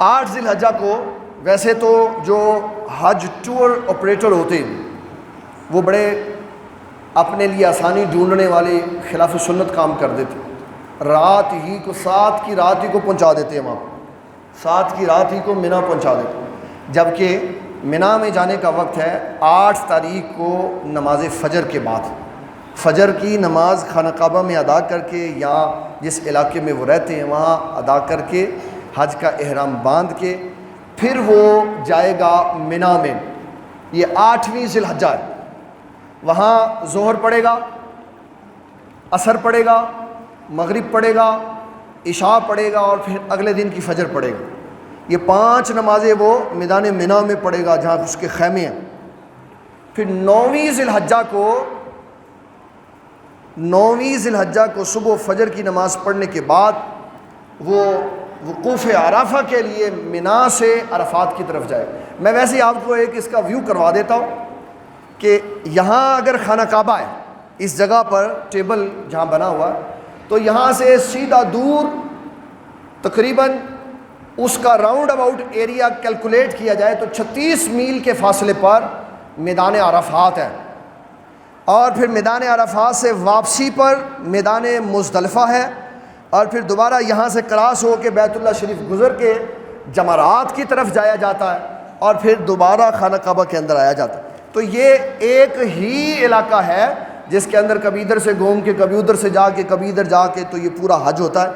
8 ذی الحجہ کو ویسے تو جو حج ٹور آپریٹر ہوتے ہیں وہ بڑے اپنے لیے آسانی ڈھونڈنے والے خلاف سنت کام کر دیتے، رات ہی کو 7 کی رات ہی کو پہنچا دیتے ہیں، وہاں 7 کی رات ہی کو منی پہنچا دیتے ہیں، جبکہ منی میں جانے کا وقت ہے 8 تاریخ کو نماز فجر کے بعد۔ فجر کی نماز خانہ کعبہ میں ادا کر کے یا جس علاقے میں وہ رہتے ہیں وہاں ادا کر کے حج کا احرام باندھ کے پھر وہ جائے گا منی میں۔ یہ 8ویں ذی الحجہ ہے۔ وہاں ظہر پڑے گا، عصر پڑے گا، مغرب پڑے گا، عشاء پڑے گا اور پھر اگلے دن کی فجر پڑے گا۔ یہ 5 نمازیں وہ میدان منی میں پڑے گا جہاں اس کے خیمے ہیں۔ پھر 9ویں ذی الحجہ کو صبح فجر کی نماز پڑھنے کے بعد وہ وقوف عرفہ کے لیے منی سے عرفات کی طرف جائے۔ میں ویسے ہی آپ کو ایک اس کا ویو کروا دیتا ہوں کہ یہاں اگر خانہ کعبہ ہے، اس جگہ پر ٹیبل جہاں بنا ہوا ہے، تو یہاں سے سیدھا دور تقریباً اس کا راؤنڈ اباؤٹ ایریا کیلکولیٹ کیا جائے تو 36 میل کے فاصلے پر میدان عرفات ہے، اور پھر میدان عرفات سے واپسی پر میدان مزدلفہ ہے، اور پھر دوبارہ یہاں سے کراس ہو کے بیت اللہ شریف گزر کے جمرات کی طرف جایا جاتا ہے اور پھر دوبارہ خانہ کعبہ کے اندر آیا جاتا ہے۔ تو یہ ایک ہی علاقہ ہے جس کے اندر کبھی ادھر سے گھوم کے کبھی ادھر سے جا کے کبھی ادھر جا کے تو یہ پورا حج ہوتا ہے۔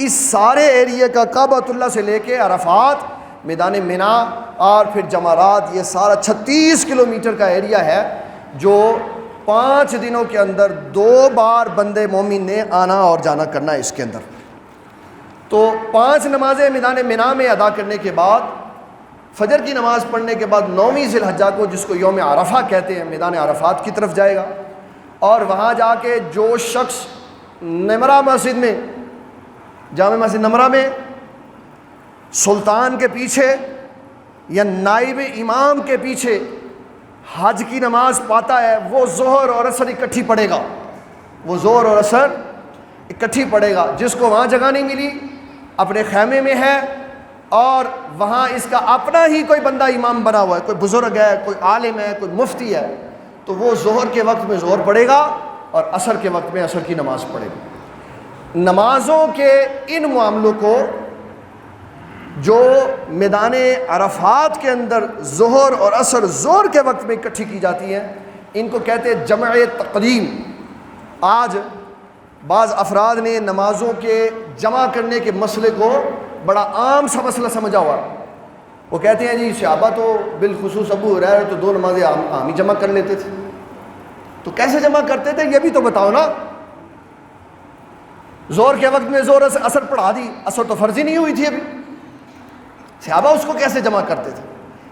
اس سارے ایریے کا کعبۃ اللہ سے لے کے عرفات، میدان منی اور پھر جمرات، یہ سارا 36 کلومیٹر کا ایریا ہے جو 5 دنوں کے اندر 2 بار بندے مومن نے آنا اور جانا کرنا ہے اس کے اندر۔ تو 5 نمازیں میدان منی میں ادا کرنے کے بعد فجر کی نماز پڑھنے کے بعد 9ویں ذی الحجہ کو، جس کو یوم عرفہ کہتے ہیں، میدان عرفات کی طرف جائے گا، اور وہاں جا کے جو شخص نمرہ مسجد میں، جامع مسجد نمرہ میں سلطان کے پیچھے یا نائب امام کے پیچھے حج کی نماز پاتا ہے، وہ ظہر اور عصر اکٹھی پڑھے گا، وہ ظہر اور عصر اکٹھی پڑھے گا۔ جس کو وہاں جگہ نہیں ملی، اپنے خیمے میں ہے اور وہاں اس کا اپنا ہی کوئی بندہ امام بنا ہوا ہے، کوئی بزرگ ہے، کوئی عالم ہے، کوئی مفتی ہے، تو وہ ظہر کے وقت میں ظہر پڑھے گا اور عصر کے وقت میں عصر کی نماز پڑھے گا۔ نمازوں کے ان معاملوں کو جو میدان عرفات کے اندر ظہر اور عصر ظہر کے وقت میں اکٹھی کی جاتی ہیں، ان کو کہتے ہیں جمع تقدیم۔ آج بعض افراد نے نمازوں کے جمع کرنے کے مسئلے کو بڑا عام سا مسئلہ سمجھا ہوا، وہ کہتے ہیں جی صحابہ تو بالخصوص ابو ہریرہ تو 2 نمازیں عام ہی جمع کر لیتے تھے، تو کیسے جمع کرتے تھے یہ بھی تو بتاؤ نا۔ ظہر کے وقت میں ظہر عصر پڑھا دی، عصر تو فرض ہی نہیں ہوئی تھی ابھی، صحابہ اس کو کیسے جمع کرتے تھے؟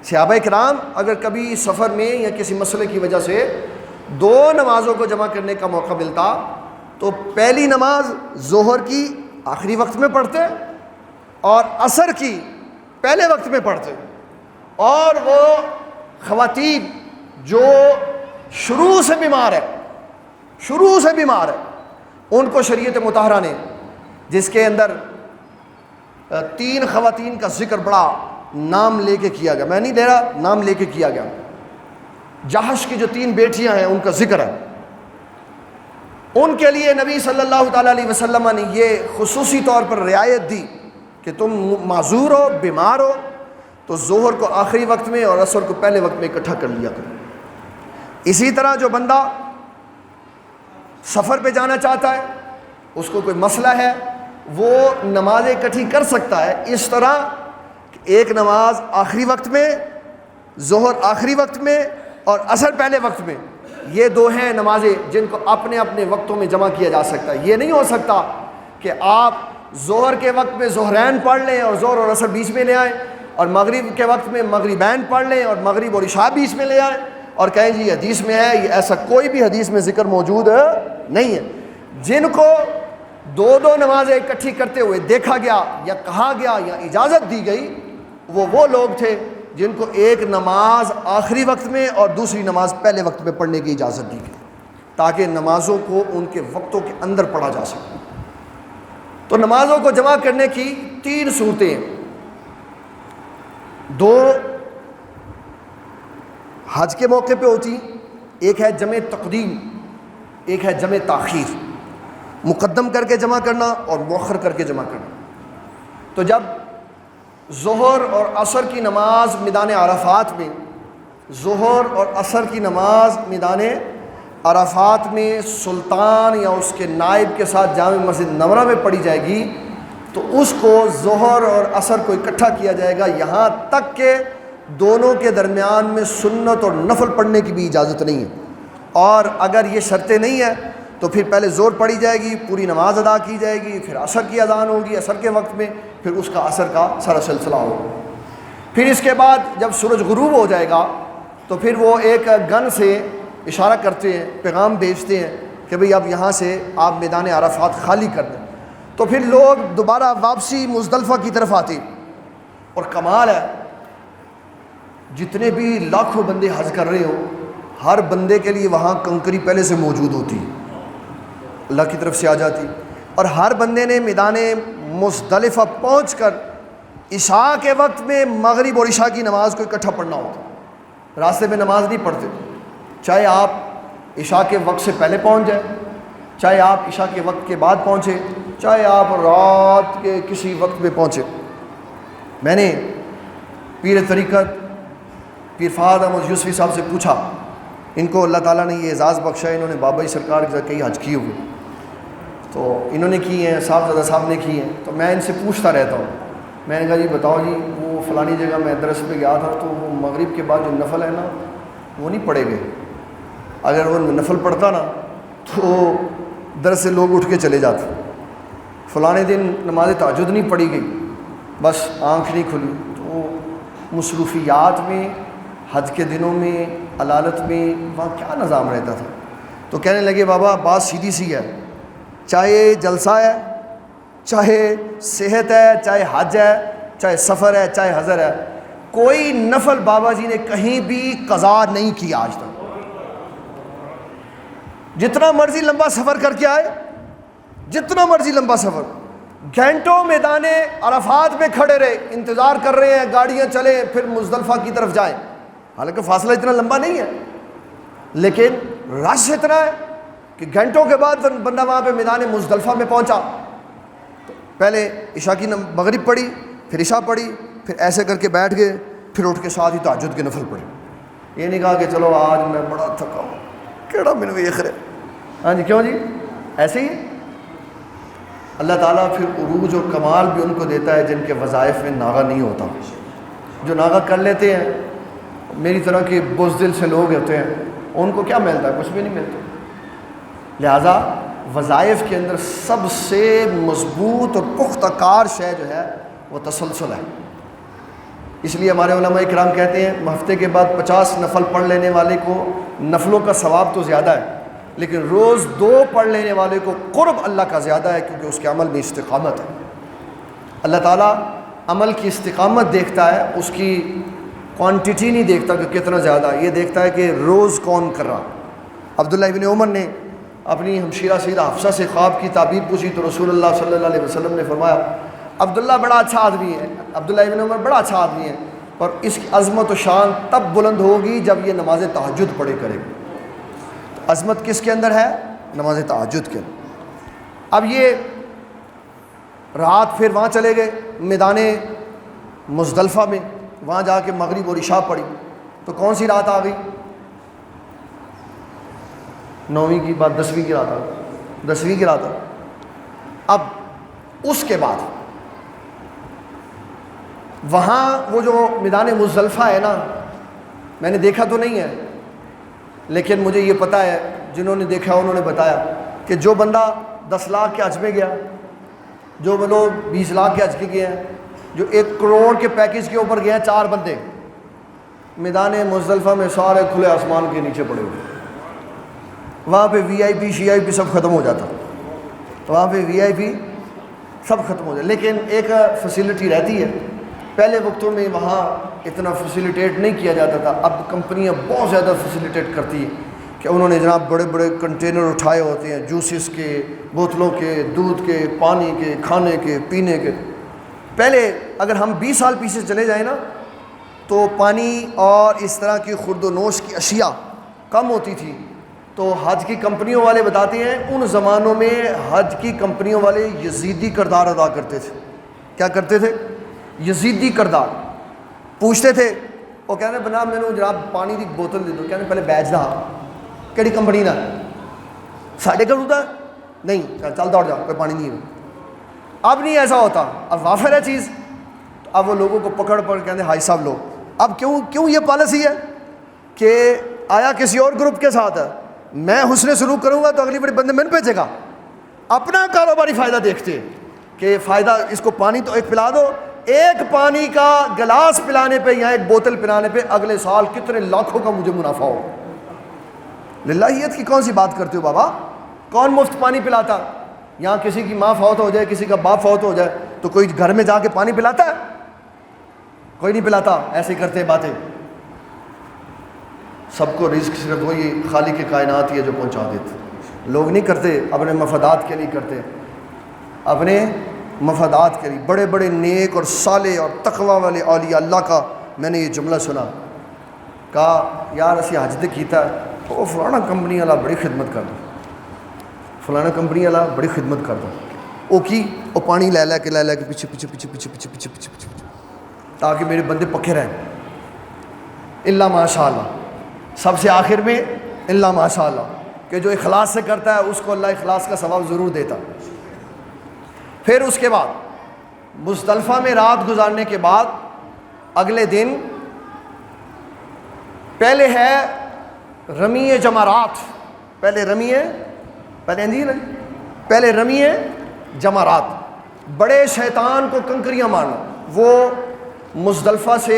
صحابہ کرام اگر کبھی سفر میں یا کسی مسئلے کی وجہ سے 2 نمازوں کو جمع کرنے کا موقع ملتا تو پہلی نماز ظہر کی آخری وقت میں پڑھتے اور عصر کی پہلے وقت میں پڑھتے، اور وہ خواتین جو شروع سے بیمار ہے ان کو شریعت مطہرہ نے، جس کے اندر 3 خواتین کا ذکر بڑا نام لے کے کیا گیا، میں نہیں دے رہا، نام لے کے کیا گیا۔ جہش کی جو 3 بیٹیاں ہیں ان کا ذکر ہے، ان کے لیے نبی صلی اللہ تعالیٰ علیہ وسلم نے یہ خصوصی طور پر رعایت دی کہ تم معذور ہو، بیمار ہو تو ظہر کو آخری وقت میں اور عصر کو پہلے وقت میں اکٹھا کر لیا کرو۔ اسی طرح جو بندہ سفر پہ جانا چاہتا ہے، اس کو کوئی مسئلہ ہے، وہ نمازیں اکٹھی کر سکتا ہے، اس طرح کہ ایک نماز آخری وقت میں، ظہر آخری وقت میں اور عصر پہلے وقت میں، یہ 2 ہیں نمازیں جن کو اپنے اپنے وقتوں میں جمع کیا جا سکتا ہے۔ یہ نہیں ہو سکتا کہ آپ ظہر کے وقت میں ظہرین پڑھ لیں اور ظہر اور عصر بیچ میں لے آئیں، اور مغرب کے وقت میں مغربین پڑھ لیں اور مغرب اور عشاء بیچ میں لے آئیں اور کہیں جی حدیث میں ہے، یہ ایسا کوئی بھی حدیث میں ذکر موجود نہیں ہے۔ جن کو 2 نمازیں اکٹھی کرتے ہوئے دیکھا گیا یا کہا گیا یا اجازت دی گئی، وہ لوگ تھے جن کو ایک نماز آخری وقت میں اور دوسری نماز پہلے وقت میں پڑھنے کی اجازت دی گئی، تاکہ نمازوں کو ان کے وقتوں کے اندر پڑھا جا سکے۔ تو نمازوں کو جمع کرنے کی 3 صورتیں ہیں، 2 حج کے موقع پہ ہوتی، ایک ہے جمع تقدیم، ایک ہے جمع تاخیر، مقدم کر کے جمع کرنا اور مؤخر کر کے جمع کرنا۔ تو جب ظہر اور عصر کی نماز میدان عرفات میں، ظہر اور عصر کی نماز میدان عرفات میں سلطان یا اس کے نائب کے ساتھ جامع مسجد نورہ میں پڑھی جائے گی، تو اس کو ظہر اور عصر کو اکٹھا کیا جائے گا، یہاں تک کہ دونوں کے درمیان میں سنت اور نفل پڑھنے کی بھی اجازت نہیں ہے۔ اور اگر یہ شرطیں نہیں ہیں تو پھر پہلے ظہر پڑھی جائے گی، پوری نماز ادا کی جائے گی، پھر عصر کی اذان ہوگی عصر کے وقت میں، پھر اس کا عصر کا سارا سلسلہ ہوگا۔ پھر اس کے بعد جب سورج غروب ہو جائے گا تو پھر وہ ایک گن سے اشارہ کرتے ہیں، پیغام بھیجتے ہیں کہ بھئی اب یہاں سے آپ میدان عرفات خالی کر دیں۔ تو پھر لوگ دوبارہ واپسی مزدلفہ کی طرف آتے، اور کمال ہے، جتنے بھی لاکھوں بندے حج کر رہے ہوں، ہر بندے کے لیے وہاں کنکری پہلے سے موجود ہوتی، اللہ کی طرف سے آ جاتی، اور ہر بندے نے میدان مزدلفہ پہنچ کر عشاء کے وقت میں مغرب اور عشاء کی نماز کو اکٹھا پڑھنا ہوتا۔ راستے میں نماز نہیں پڑھتے، چاہے آپ عشاء کے وقت سے پہلے پہنچ جائیں، چاہے آپ عشاء کے وقت کے بعد پہنچے، چاہے آپ رات کے کسی وقت میں پہنچے۔ میں نے پیر طریقت پیر فہد احمد یوسفی صاحب سے پوچھا، ان کو اللہ تعالیٰ نے یہ اعزاز بخشا ہے، انہوں نے بابا سرکار کے ساتھ کئی حج کیے ہوئے، تو انہوں نے کی ہیں، صاحبزادہ صاحب نے کی ہیں، تو میں ان سے پوچھتا رہتا ہوں۔ میں نے کہا جی بتاؤ جی، وہ فلانی جگہ میں درس پہ گیا تھا تو وہ مغرب کے بعد جو نفل ہے نا وہ نہیں پڑھے گئے، اگر وہ نفل پڑھتا نا تو درس سے لوگ اٹھ کے چلے جاتے۔ فلانے دن نماز تہجد نہیں پڑھی گئی، بس آنکھ نہیں کھلی، تو مصروفیات میں حج کے دنوں میں علالت میں وہاں کیا نظام رہتا تھا۔ تو کہنے لگے بابا بات سیدھی سی ہے، چاہے جلسہ ہے، چاہے صحت ہے، چاہے حج ہے، چاہے سفر ہے، چاہے حضر ہے، کوئی نفل بابا جی نے کہیں بھی قضا نہیں کیا آج تک۔ جتنا مرضی لمبا سفر کر کے آئے، جتنا مرضی لمبا سفر، گھنٹوں میدان عرفات میں کھڑے رہے، انتظار کر رہے ہیں گاڑیاں چلیں پھر مزدلفہ کی طرف جائیں، حالانکہ فاصلہ اتنا لمبا نہیں ہے، لیکن رش اتنا ہے کہ گھنٹوں کے بعد بندہ وہاں پہ میدان مزدلفہ میں پہنچا، تو پہلے عشاء کی مغرب پڑھی، پھر عشاء پڑھی، پھر ایسے کر کے بیٹھ گئے، پھر اٹھ کے ساتھ ہی تہجد کے نفل پڑھے۔ یہ نہیں کہا کہ چلو آج میں بڑا تھکا ہوں، کیڑا مینوں ویکھ رہے، ہاں جی کیوں جی، ایسے ہی اللہ تعالیٰ پھر عروج اور کمال بھی ان کو دیتا ہے جن کے وظائف میں ناغہ نہیں ہوتا۔ جو ناغہ کر لیتے ہیں، میری طرح کے بزدل سے لوگ ہوتے ہیں، ان کو کیا ملتا ہے؟ کچھ بھی نہیں ملتا۔ لہٰذا وظائف کے اندر سب سے مضبوط اور پختہ کار شے جو ہے وہ تسلسل ہے۔ اس لیے ہمارے علماء کرام کہتے ہیں ہفتے کے بعد 50 نفل پڑھ لینے والے کو نفلوں کا ثواب تو زیادہ ہے، لیکن روز 2 پڑھ لینے والے کو قرب اللہ کا زیادہ ہے، کیونکہ اس کے عمل میں استقامت ہے۔ اللہ تعالیٰ عمل کی استقامت دیکھتا ہے، اس کی کوانٹٹی نہیں دیکھتا کہ کتنا زیادہ، یہ دیکھتا ہے کہ روز کون کر رہا۔ عبداللہ ابن عمر نے اپنی ہمشیرہ سیدہ حفصہ سے خواب کی تعبیر پوچھی تو رسول اللہ صلی اللہ علیہ وسلم نے فرمایا عبداللہ بڑا اچھا آدمی ہے، عبداللہ ابن عمر بڑا اچھا آدمی ہے، اور اس کی عظمت و شان تب بلند ہوگی جب یہ نماز تہجد پڑھے کرے گا۔ عظمت کس کے اندر ہے؟ نماز تہجد کے اندر۔ اب یہ رات پھر وہاں چلے گئے میدان مزدلفہ میں، وہاں جا کے مغرب اور عشاء پڑھی، تو کون سی رات آ گئی؟ 9ویں کی بات، 10ویں کی رات آ گئی، 10ویں کی رات آ گئی۔ اب اس کے بعد وہاں وہ جو میدان مزدلفہ ہے نا، میں نے دیکھا تو نہیں ہے لیکن مجھے یہ پتہ ہے، جنہوں نے دیکھا انہوں نے بتایا کہ جو بندہ 10 لاکھ کے حج میں گیا، جو لوگ 20 لاکھ کے حج کے گئے ہیں، جو 1 کروڑ کے پیکیج کے اوپر گئے ہیں 4 بندے، میدان مزدلفہ میں سارے کھلے آسمان کے نیچے پڑے ہوئے، وہاں پہ VIP شی سب ختم ہو جاتا، وہاں پہ VIP سب ختم ہو جاتا، لیکن ایک فیسلٹی رہتی ہے۔ پہلے وقتوں میں وہاں اتنا فیسیلیٹیٹ نہیں کیا جاتا تھا، اب کمپنیاں بہت زیادہ فیسیلیٹیٹ کرتی ہیں کہ انہوں نے جناب بڑے بڑے کنٹینر اٹھائے ہوتے ہیں، جوسز کے، بوتلوں کے، دودھ کے، پانی کے، کھانے کے، پینے کے۔ پہلے اگر ہم 20 سال پیچھے چلے جائیں نا تو پانی اور اس طرح کی خورد و نوش کی اشیاء کم ہوتی تھی، تو حج کی کمپنیوں والے بتاتے ہیں ان زمانوں میں حج کی کمپنیوں والے یزیدی کردار ادا کرتے تھے۔ کیا کرتے تھے؟ یزیدی کردار۔ پوچھتے تھے، وہ کہنے بنا میں نے جناب پانی کی بوتل دے دو، کہنے پہلے بیچ دا کہڑی کمپنی کا ساڑھے گھر ہوتا نہیں، چل دوڑ جا، کوئی پانی نہیں ہے۔ اب نہیں ایسا ہوتا، اب وافر ہے چیز، اب وہ لوگوں کو پکڑ کہتے ہائی صاحب لو۔ اب کیوں یہ پالیسی ہے کہ آیا کسی اور گروپ کے ساتھ ہے، میں حسن سلوک کروں گا تو اگلی بڑی بندے میں بھیجے گا، اپنا کاروباری فائدہ دیکھتے ہیں کہ فائدہ اس کو پانی تو ایک پلا دو، ایک پانی کا گلاس پلانے پہ یا ایک بوتل پلانے پہ اگلے سال کتنے لاکھوں کا مجھے منافع ہو۔ للہیت کی کون سی بات کرتے ہو بابا؟ کون مفت پانی پلاتا؟ یہاں کسی کی ماں فوت ہو جائے، کسی کا باپ فوت ہو جائے تو کوئی گھر میں جا کے پانی پلاتا ہے؟ کوئی نہیں پلاتا، ایسے ہی کرتے باتیں۔ سب کو رزق صرف وہی خالق کے کائنات ہی ہے جو پہنچا دیتے، لوگ نہیں کرتے، اپنے مفادات کے لیے کرتے، اپنے مفادات کے لیے۔ بڑے بڑے نیک اور صالح اور تقوی والے اولیاء اللہ کا میں نے یہ جملہ سنا، کہا یار اسی حج تے کیتا ہے، وہ فلانا کمپنی والا بڑی خدمت کردا، فلانا کمپنی والا بڑی خدمت کردا، وہ کی وہ پانی لے کے پیچھے پیچھے پیچھے پیچھے پیچھے پیچھے پیچھے پیچھے تاکہ میرے بندے پکے رہیں، اللہ ماشاء اللہ، سب سے آخر میں اللہ ماشاء اللہ، کہ جو اخلاص سے کرتا ہے اس کو اللہ اخلاص کا ثواب ضرور دیتا۔ پھر اس کے بعد مزدلفہ میں رات گزارنے کے بعد اگلے دن پہلے ہے رمی جمرات، پہلے رمی جمرات، بڑے شیطان کو کنکریاں مارنا۔ وہ مزدلفہ سے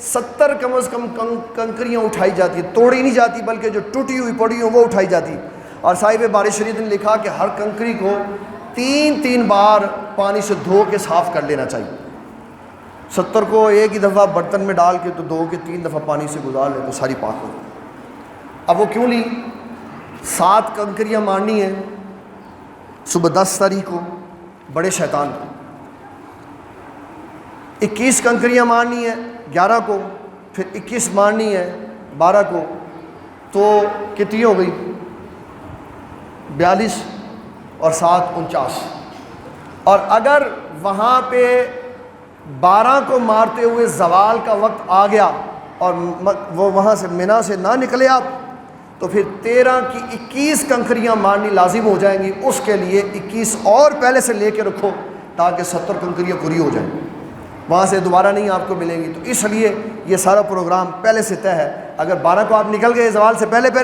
70 کم از کم کنکریاں اٹھائی جاتی ہیں، توڑی نہیں جاتی بلکہ جو ٹوٹی ہوئی پڑی ہوں وہ اٹھائی جاتی، اور صاحب بارش شریف نے لکھا کہ ہر کنکری کو 3 بار پانی سے دھو کے صاف کر لینا چاہیے۔ 70 کو ایک ہی دفعہ برتن میں ڈال کے تو دھو کے 3 دفعہ پانی سے گزار لے تو ساری پاک ہو۔ اب وہ کیوں لی؟ 7 کنکریاں مارنی ہیں صبح 10 تاریخ کو بڑے شیطان کو، 21 کنکریاں مارنی ہیں 11 کو، پھر 21 مارنی ہے 12 کو، تو کتنی ہو گئی؟ 42 اور 7 49۔ اور اگر وہاں پہ 12 کو مارتے ہوئے زوال کا وقت آ گیا اور وہ وہاں سے منا سے نہ نکلے آپ، تو پھر 13 کی 21 کنکریاں مارنی لازم ہو جائیں گی۔ اس کے لیے 21 اور پہلے سے لے کے رکھو تاکہ 70 کنکریاں پوری ہو جائیں، وہاں سے دوبارہ نہیں آپ کو ملیں گی۔ تو اس لیے یہ سارا پروگرام پہلے سے طے ہے، اگر 12 کو آپ نکل گئے زوال سے پہلے تو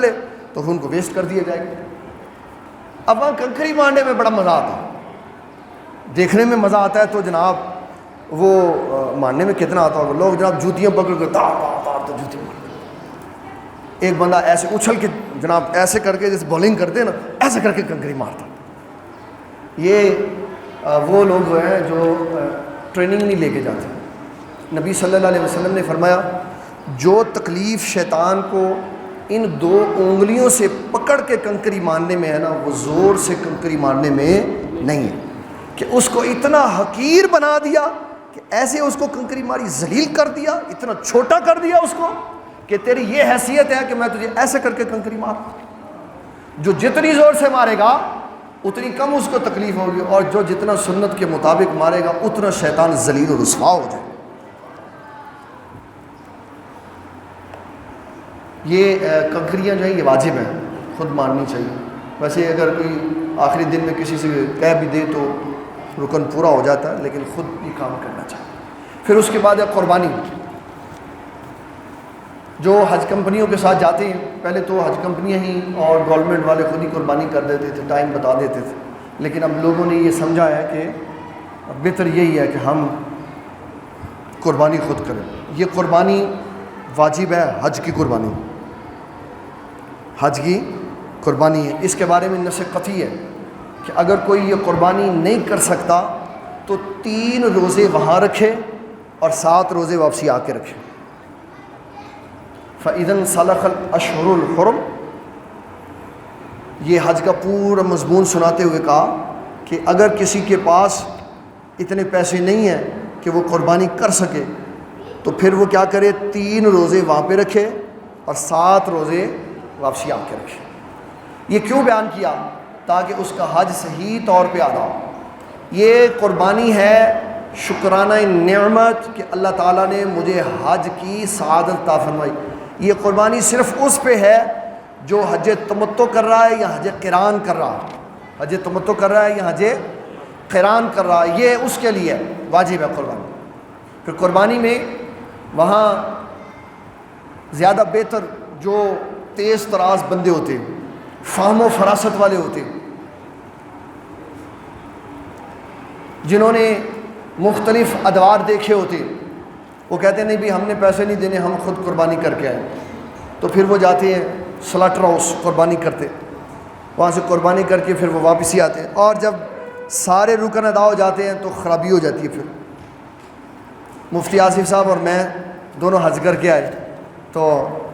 پھر ان کو ویسٹ کر دیا جائے گا۔ اب وہاں کنکری مارنے میں بڑا مزہ آتا ہے، دیکھنے میں مزہ آتا ہے، تو جناب وہ مارنے میں کتنا آتا ہوگا۔ لوگ جناب جوتیاں پکڑ کر تو جوتی مار، ایک بندہ ایسے اچھل کے جناب ایسے کر کے جیسے بولنگ کرتے ہیں نا، ایسے کر کے کنکری مارتا۔ یہ وہ لوگ ہیں جو ٹریننگ نہیں لے کے جاتے۔ نبی صلی اللہ علیہ وسلم نے فرمایا جو تکلیف شیطان کو ان 2 انگلیوں سے پکڑ کے کنکری مارنے میں ہے نا، وہ زور سے کنکری مارنے میں نہیں ہے۔ کہ اس کو اتنا حقیر بنا دیا کہ ایسے اس کو کنکری ماری ذلیل کر دیا، اتنا چھوٹا کر دیا اس کو کہ تیری یہ حیثیت ہے کہ میں تجھے ایسے کر کے کنکری مار. جو جتنی زور سے مارے گا اتنی کم اس کو تکلیف ہوگی، اور جو جتنا سنت کے مطابق مارے گا اتنا شیطان ذلیل و رسوا ہو جائے. یہ کنکریاں جو ہیں یہ واجب ہیں، خود مارنی چاہیے. ویسے اگر کوئی آخری دن میں کسی سے کہہ بھی دے تو رکن پورا ہو جاتا ہے، لیکن خود یہ کام کرنا چاہیے. پھر اس کے بعد ہے قربانی. جو حج کمپنیوں کے ساتھ جاتے ہیں، پہلے تو حج کمپنیاں ہی اور گورنمنٹ والے خود ہی قربانی کر دیتے تھے، ٹائم بتا دیتے تھے، لیکن اب لوگوں نے یہ سمجھا ہے کہ بہتر یہی ہے کہ ہم قربانی خود کریں. یہ قربانی واجب ہے، حج کی قربانی، حج کی قربانی ہے. اس کے بارے میں نص قطعی ہے کہ اگر کوئی یہ قربانی نہیں کر سکتا تو 3 روزے وہاں رکھے اور 7 روزے واپسی آ کے رکھے. فَإِذَا انْسَلَخَ الْأَشْهُرُ الْحُرُمُ، یہ حج کا پورا مضمون سناتے ہوئے کہا کہ اگر کسی کے پاس اتنے پیسے نہیں ہیں کہ وہ قربانی کر سکے تو پھر وہ کیا کرے، 3 روزے وہاں پہ رکھے اور 7 روزے واپسی آ کے رکھے. یہ کیوں بیان کیا؟ تاکہ اس کا حج صحیح طور پہ ادا ہو. یہ قربانی ہے شکرانہ نعمت کہ اللہ تعالیٰ نے مجھے حج کی سعادت عطا فرمائی. یہ قربانی صرف اس پہ ہے جو حج تمتع کر رہا ہے یا حج قران کر رہا ہے. حج تمتع کر رہا ہے یا حج قران کر رہا ہے، یہ اس کے لیے واجب ہے قربانی. پھر قربانی میں وہاں زیادہ بہتر جو تیز تراز بندے ہوتے ہیں، فہم و فراست والے ہوتے ہیں، جنہوں نے مختلف ادوار دیکھے ہوتے ہیں، وہ کہتے ہیں نہیں بھی ہم نے پیسے نہیں دینے، ہم خود قربانی کر کے آئے. تو پھر وہ جاتے ہیں سلاٹر ہاؤس قربانی کرتے، وہاں سے قربانی کر کے پھر وہ واپس ہی آتے ہیں، اور جب سارے رکن ادا ہو جاتے ہیں تو خرابی ہو جاتی ہے. پھر مفتی آصف صاحب اور میں دونوں حج کر کے آئے تو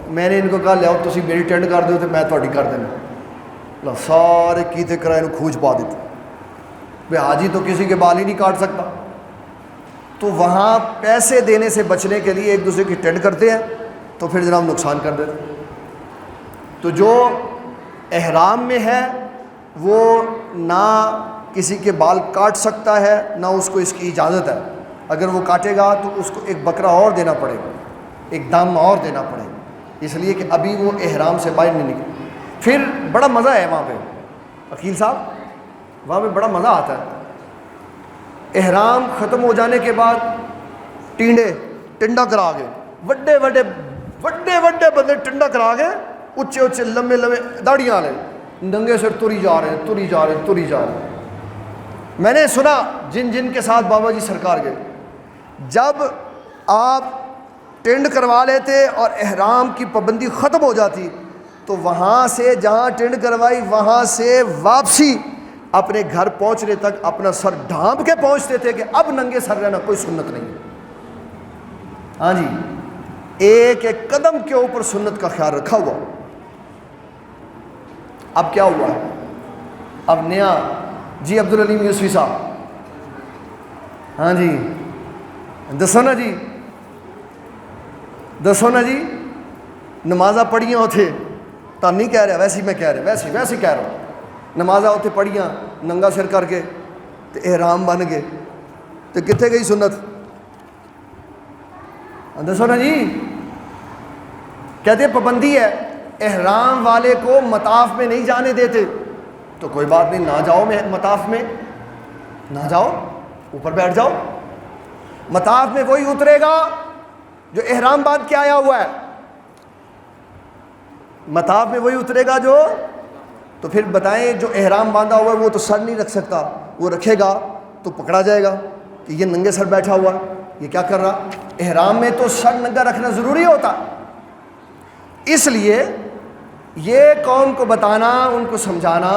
میں نے ان کو کہا لیاؤ تسی میری ٹینڈ کر دو تو میں تھوڑی کر دینا. سارے کیتے کرائے کھوج پا دیتے. بھائی حاجی تو کسی کے بال ہی نہیں کاٹ سکتا. تو وہاں پیسے دینے سے بچنے کے لیے ایک دوسرے کی ٹینڈ کرتے ہیں تو پھر جناب نقصان کر دیتے. تو جو احرام میں ہے وہ نہ کسی کے بال کاٹ سکتا ہے نہ اس کو اس کی اجازت ہے. اگر وہ کاٹے گا تو اس کو ایک بکرا اور دینا پڑے گا، ایک دام اور دینا پڑے گا، اس لیے کہ ابھی وہ احرام سے باہر نہیں نکلے. پھر بڑا مزہ ہے وہاں پہ عقیل صاحب، وہاں پہ بڑا مزہ آتا ہے. احرام ختم ہو جانے کے بعد ٹنڈا کرا گئے، وڈے وڈے بندے ٹنڈا کرا گئے، اچھے لمبے داڑیاں والے ننگے سر تری جا رہے ہیں. میں نے سنا جن کے ساتھ بابا جی سرکار گئے، جب آپ ٹینڈ کروا لیتے اور احرام کی پابندی ختم ہو جاتی تو وہاں سے جہاں ٹینڈ کروائی وہاں سے واپسی اپنے گھر پہنچنے تک اپنا سر ڈھانپ کے پہنچتے تھے کہ اب ننگے سر رہنا کوئی سنت نہیں ہے. ہاں جی، ایک ایک قدم کے اوپر سنت کا خیال رکھا ہوا. اب کیا ہوا ہے؟ اب نیا جی عبدالعلیم یوسفی صاحب، ہاں جی دسو نا جی نمازاں پڑھیاں ہوتے تو نہیں کہہ رہے، ویسے میں کہہ رہا ویسے کہہ رہا ہوں. نمازاں ہوتے پڑھیاں ننگا سر کر کے تو احرام بن گئے تو کتنے گئی سنت؟ دسو نا جی. کہتے پابندی ہے، احرام والے کو مطاف میں نہیں جانے دیتے. تو کوئی بات نہیں، نہ جاؤ مطاف میں، نہ جاؤ، اوپر بیٹھ جاؤ. مطاف میں وہی اترے گا جو احرام باندھ کے آیا ہوا ہے. مطاف میں وہی اترے گا جو، تو پھر بتائیں جو احرام باندھا ہوا ہے وہ تو سر نہیں رکھ سکتا، وہ رکھے گا تو پکڑا جائے گا کہ یہ ننگے سر بیٹھا ہوا ہے، یہ کیا کر رہا. احرام میں تو سر ننگا رکھنا ضروری ہوتا. اس لیے یہ قوم کو بتانا، ان کو سمجھانا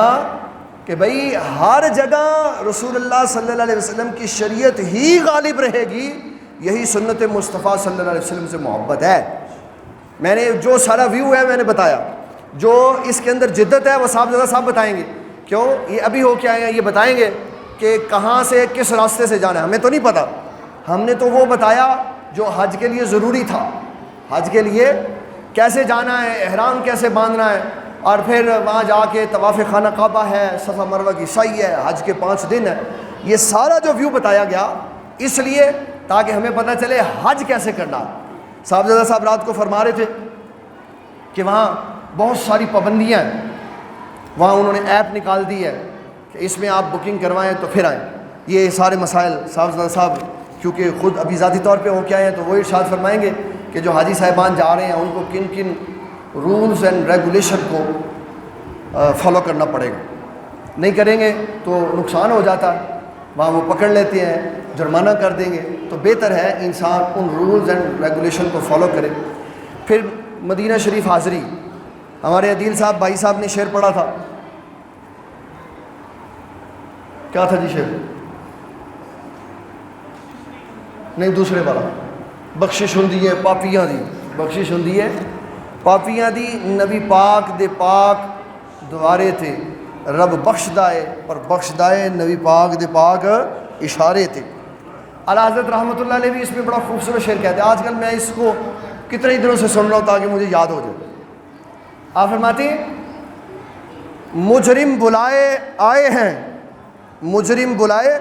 کہ بھئی ہر جگہ رسول اللہ صلی اللہ علیہ وسلم کی شریعت ہی غالب رہے گی، یہی سنت مصطفیٰ صلی اللہ علیہ وسلم سے محبت ہے. میں نے جو سارا ویو ہے میں نے بتایا، جو اس کے اندر جدت ہے وہ صاحب بتائیں گے. کیوں یہ ابھی ہو کے آئے ہیں یہ بتائیں گے کہ کہاں سے کس راستے سے جانا ہے، ہمیں تو نہیں پتہ. ہم نے تو وہ بتایا جو حج کے لیے ضروری تھا. حج کے لیے کیسے جانا ہے، احرام کیسے باندھنا ہے، اور پھر وہاں جا کے طواف خانہ کعبہ ہے، صفا مروہ کی سعی ہے، حج کے 5 دن ہے. یہ سارا جو ویو بتایا گیا اس لیے تاکہ ہمیں پتہ چلے حج کیسے کرنا. صاحبزادہ صاحب رات کو فرما رہے تھے کہ وہاں بہت ساری پابندیاں ہیں. وہاں انہوں نے ایپ نکال دی ہے کہ اس میں آپ بکنگ کروائیں تو پھر آئیں. یہ سارے مسائل صاحبزادہ صاحب کیونکہ خود ابھی ذاتی طور پہ ہو کے آئے ہیں تو وہ ارشاد فرمائیں گے کہ جو حاجی صاحبان جا رہے ہیں ان کو کن کن رولز اینڈ ریگولیشن کو فالو کرنا پڑے گا. نہیں کریں گے تو نقصان ہو جاتا ہے. وہاں وہ پکڑ لیتے ہیں، جرمانہ کر دیں گے. تو بہتر ہے انسان ان رولز اینڈ ریگولیشن کو فالو کرے. پھر مدینہ شریف حاضری، ہمارے عدیل صاحب بھائی صاحب نے شعر پڑھا تھا. کیا تھا جی شعر؟ نہیں دوسرے والا. بخشش ہوندی ہے پاپیاں دی، بخشش ہوندی ہے پاپیاں دی، نبی پاک دے پاک دوارے تھے، رب بخش دائے پر بخش دائے، نبی پاک دے پاک اشارے تھے. اعلیٰ حضرت رحمۃ اللہ علیہ بھی اس میں بڑا خوبصورت شعر کہتے ہیں. آج کل میں اس کو کتنے ہی دنوں سے سن رہا ہوں تاکہ مجھے یاد ہو جائے. آپ فرماتے ہیں مجرم بلائے آئے ہیں، مجرم بلائے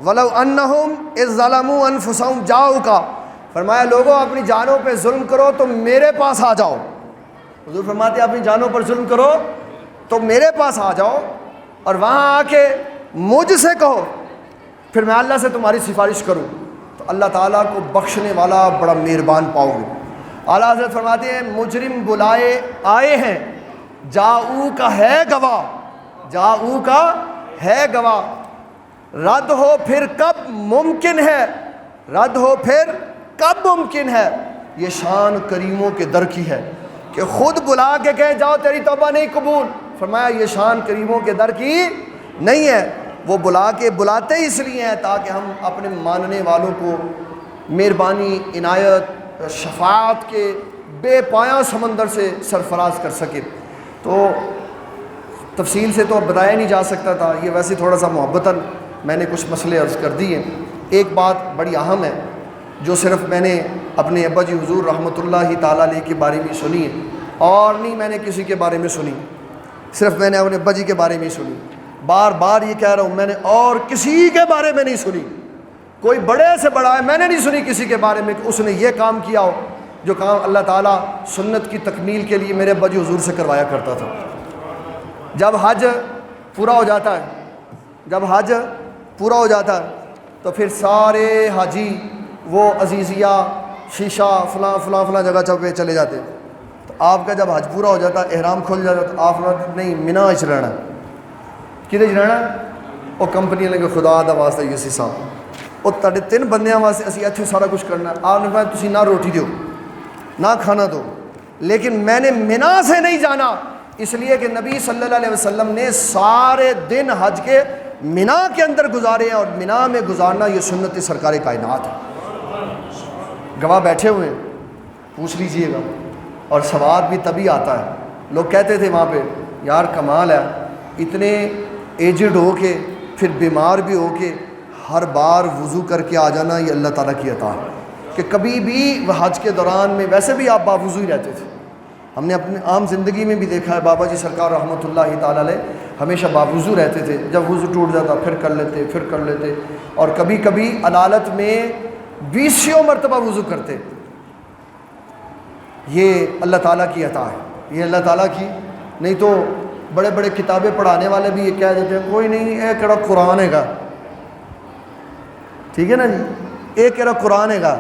ولو انہم اذ ظلموا انفسہم جاؤک. فرمایا لوگوں اپنی جانوں پہ ظلم کرو تو میرے پاس آ جاؤ. حضور فرماتے ہیں اپنی جانوں پر ظلم کرو تو میرے پاس آ جاؤ اور وہاں آ کے مجھ سے کہو، پھر میں اللہ سے تمہاری سفارش کروں تو اللہ تعالیٰ کو بخشنے والا بڑا مہربان پاؤ گے. اعلیٰ حضرت فرماتے ہیں مجرم بلائے آئے ہیں، جاؤ کا ہے گواہ، جاؤ کا ہے گواہ. رد ہو پھر کب ممکن ہے، رد ہو پھر کب ممکن ہے. یہ شان کریموں کے در کی ہے کہ خود بلا کے کہیں جاؤ تیری توبہ نہیں قبول. فرمایا یہ شان کریموں کے در کی نہیں ہے. وہ بلا کے بلاتے اس لیے ہیں تاکہ ہم اپنے ماننے والوں کو مہربانی، عنایت، شفاعت کے بے پایاں سمندر سے سرفراز کر سکے. تو تفصیل سے تو اب بتایا نہیں جا سکتا تھا، یہ ویسے تھوڑا سا محبتاً میں نے کچھ مسئلے عرض کر دیے. ایک بات بڑی اہم ہے جو صرف میں نے اپنے ابا جی حضور رحمۃ اللہ تعالیٰ علیہ کے بارے میں سنی ہے، اور نہیں میں نے کسی کے بارے میں سنی، صرف میں نے اپنے ابا جی کے بارے میں سنی. بار بار یہ کہہ رہا ہوں میں نے اور کسی کے بارے میں نہیں سنی. کوئی بڑے سے بڑا ہے میں نے نہیں سنی کسی کے بارے میں کہ اس نے یہ کام کیا ہو جو کام اللہ تعالیٰ سنت کی تکمیل کے لیے میرے ابا جی حضور سے کروایا کرتا تھا. جب حج پورا ہو جاتا ہے، جب حج پورا ہو جاتا ہے تو پھر سارے حاجی وہ عزیزیہ، شیشہ، فلاں فلاں فلاں جگہ پہ چلے جاتے. تو آپ کا جب حج پورا ہو جاتا ہے، احرام کھل جاتا تو آپ نہیں مینا اچ رہنا. کدے رہنا؟ وہ کمپنی لگے خدا دا واسطہ یوسی صاحب وہ تھوڑے 3 بندیاں واسطے اسی اتنے سارا کچھ کرنا. آپ نے کہا تسی نہ روٹی دیو نہ کھانا دو، لیکن میں نے مینا سے نہیں جانا اس لیے کہ نبی صلی اللہ علیہ وسلم نے سارے دن حج کے مینا کے اندر گزارے ہیں، اور مینا میں گزارنا یہ سنت سرکار کائنات ہے. گواہ بیٹھے ہوئے ہیں، پوچھ لیجئے گا. اور ثواب بھی تبھی آتا ہے. لوگ کہتے تھے وہاں پہ یار کمال ہے، اتنے ایجڈ ہو کے پھر بیمار بھی ہو کے ہر بار وضو کر کے آ جانا، یہ اللہ تعالیٰ کی عطا ہے کہ کبھی بھی حج کے دوران میں ویسے بھی آپ باوضو ہی رہتے تھے. ہم نے اپنی عام زندگی میں بھی دیکھا ہے بابا جی سرکار رحمۃ اللہ تعالیٰ علیہ ہمیشہ باوضو رہتے تھے. جب وضو ٹوٹ جاتا پھر کر لیتے، پھر کر لیتے، اور کبھی کبھی علالت میں 20 مرتبہ وضو کرتے. یہ اللہ تعالیٰ کی عطا ہے، یہ اللہ تعالیٰ کی. نہیں تو بڑے بڑے کتابیں پڑھانے والے بھی یہ کہہ دیتے ہیں کوئی نہیں اے کہڑا قرآن ہے گا، ٹھیک ہے نا جی، اے کہڑا قرآن ہے گا،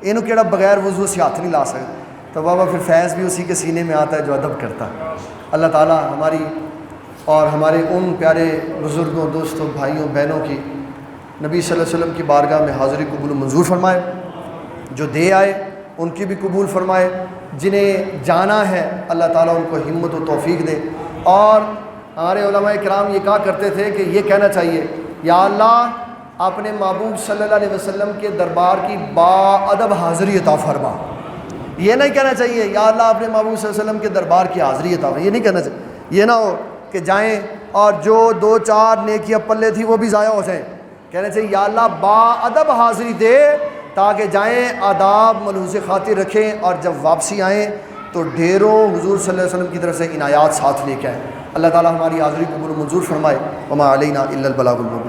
اینو کہڑا بغیر وضو سے ہاتھ نہیں لا سکتے. تو بابا پھر فیض بھی اسی کے سینے میں آتا ہے جو ادب کرتا ہے. اللہ تعالیٰ ہماری اور ہمارے ان پیارے بزرگوں، دوستوں، بھائیوں، بہنوں کی نبی صلی اللہ علیہ وسلم کی بارگاہ میں حاضری قبول منظور فرمائے. جو دے آئے ان کی بھی قبول فرمائے، جنہیں جانا ہے اللہ تعالیٰ ان کو ہمت و توفیق دے. اور ہمارے علماء کرام یہ کہا کرتے تھے کہ یہ کہنا چاہیے یا اللہ اپنے محبوب صلی اللہ علیہ وسلم کے دربار کی با ادب حاضری عطا فرما. یہ نہیں کہنا چاہیے یا اللہ اپنے محبوب صلی اللہ علیہ وسلم کے دربار کی حاضری عطا فرما، یہ نہیں کہنا چاہیے. یہ نہ ہو کہ جائیں اور جو 2-4 نیکیاں پلے تھی وہ بھی ضائع ہو جائیں. کہنے چاہیے یا اللہ با ادب حاضری دے تاکہ جائیں آداب ملحوظ خاطر رکھیں اور جب واپسی آئیں تو ڈھیروں حضور صلی اللہ علیہ وسلم کی طرف سے عنایات ساتھ لے کے آئیں. اللہ تعالیٰ ہماری حاضری قبول و منظور فرمائے. وما علینا الا البلاغ المبین.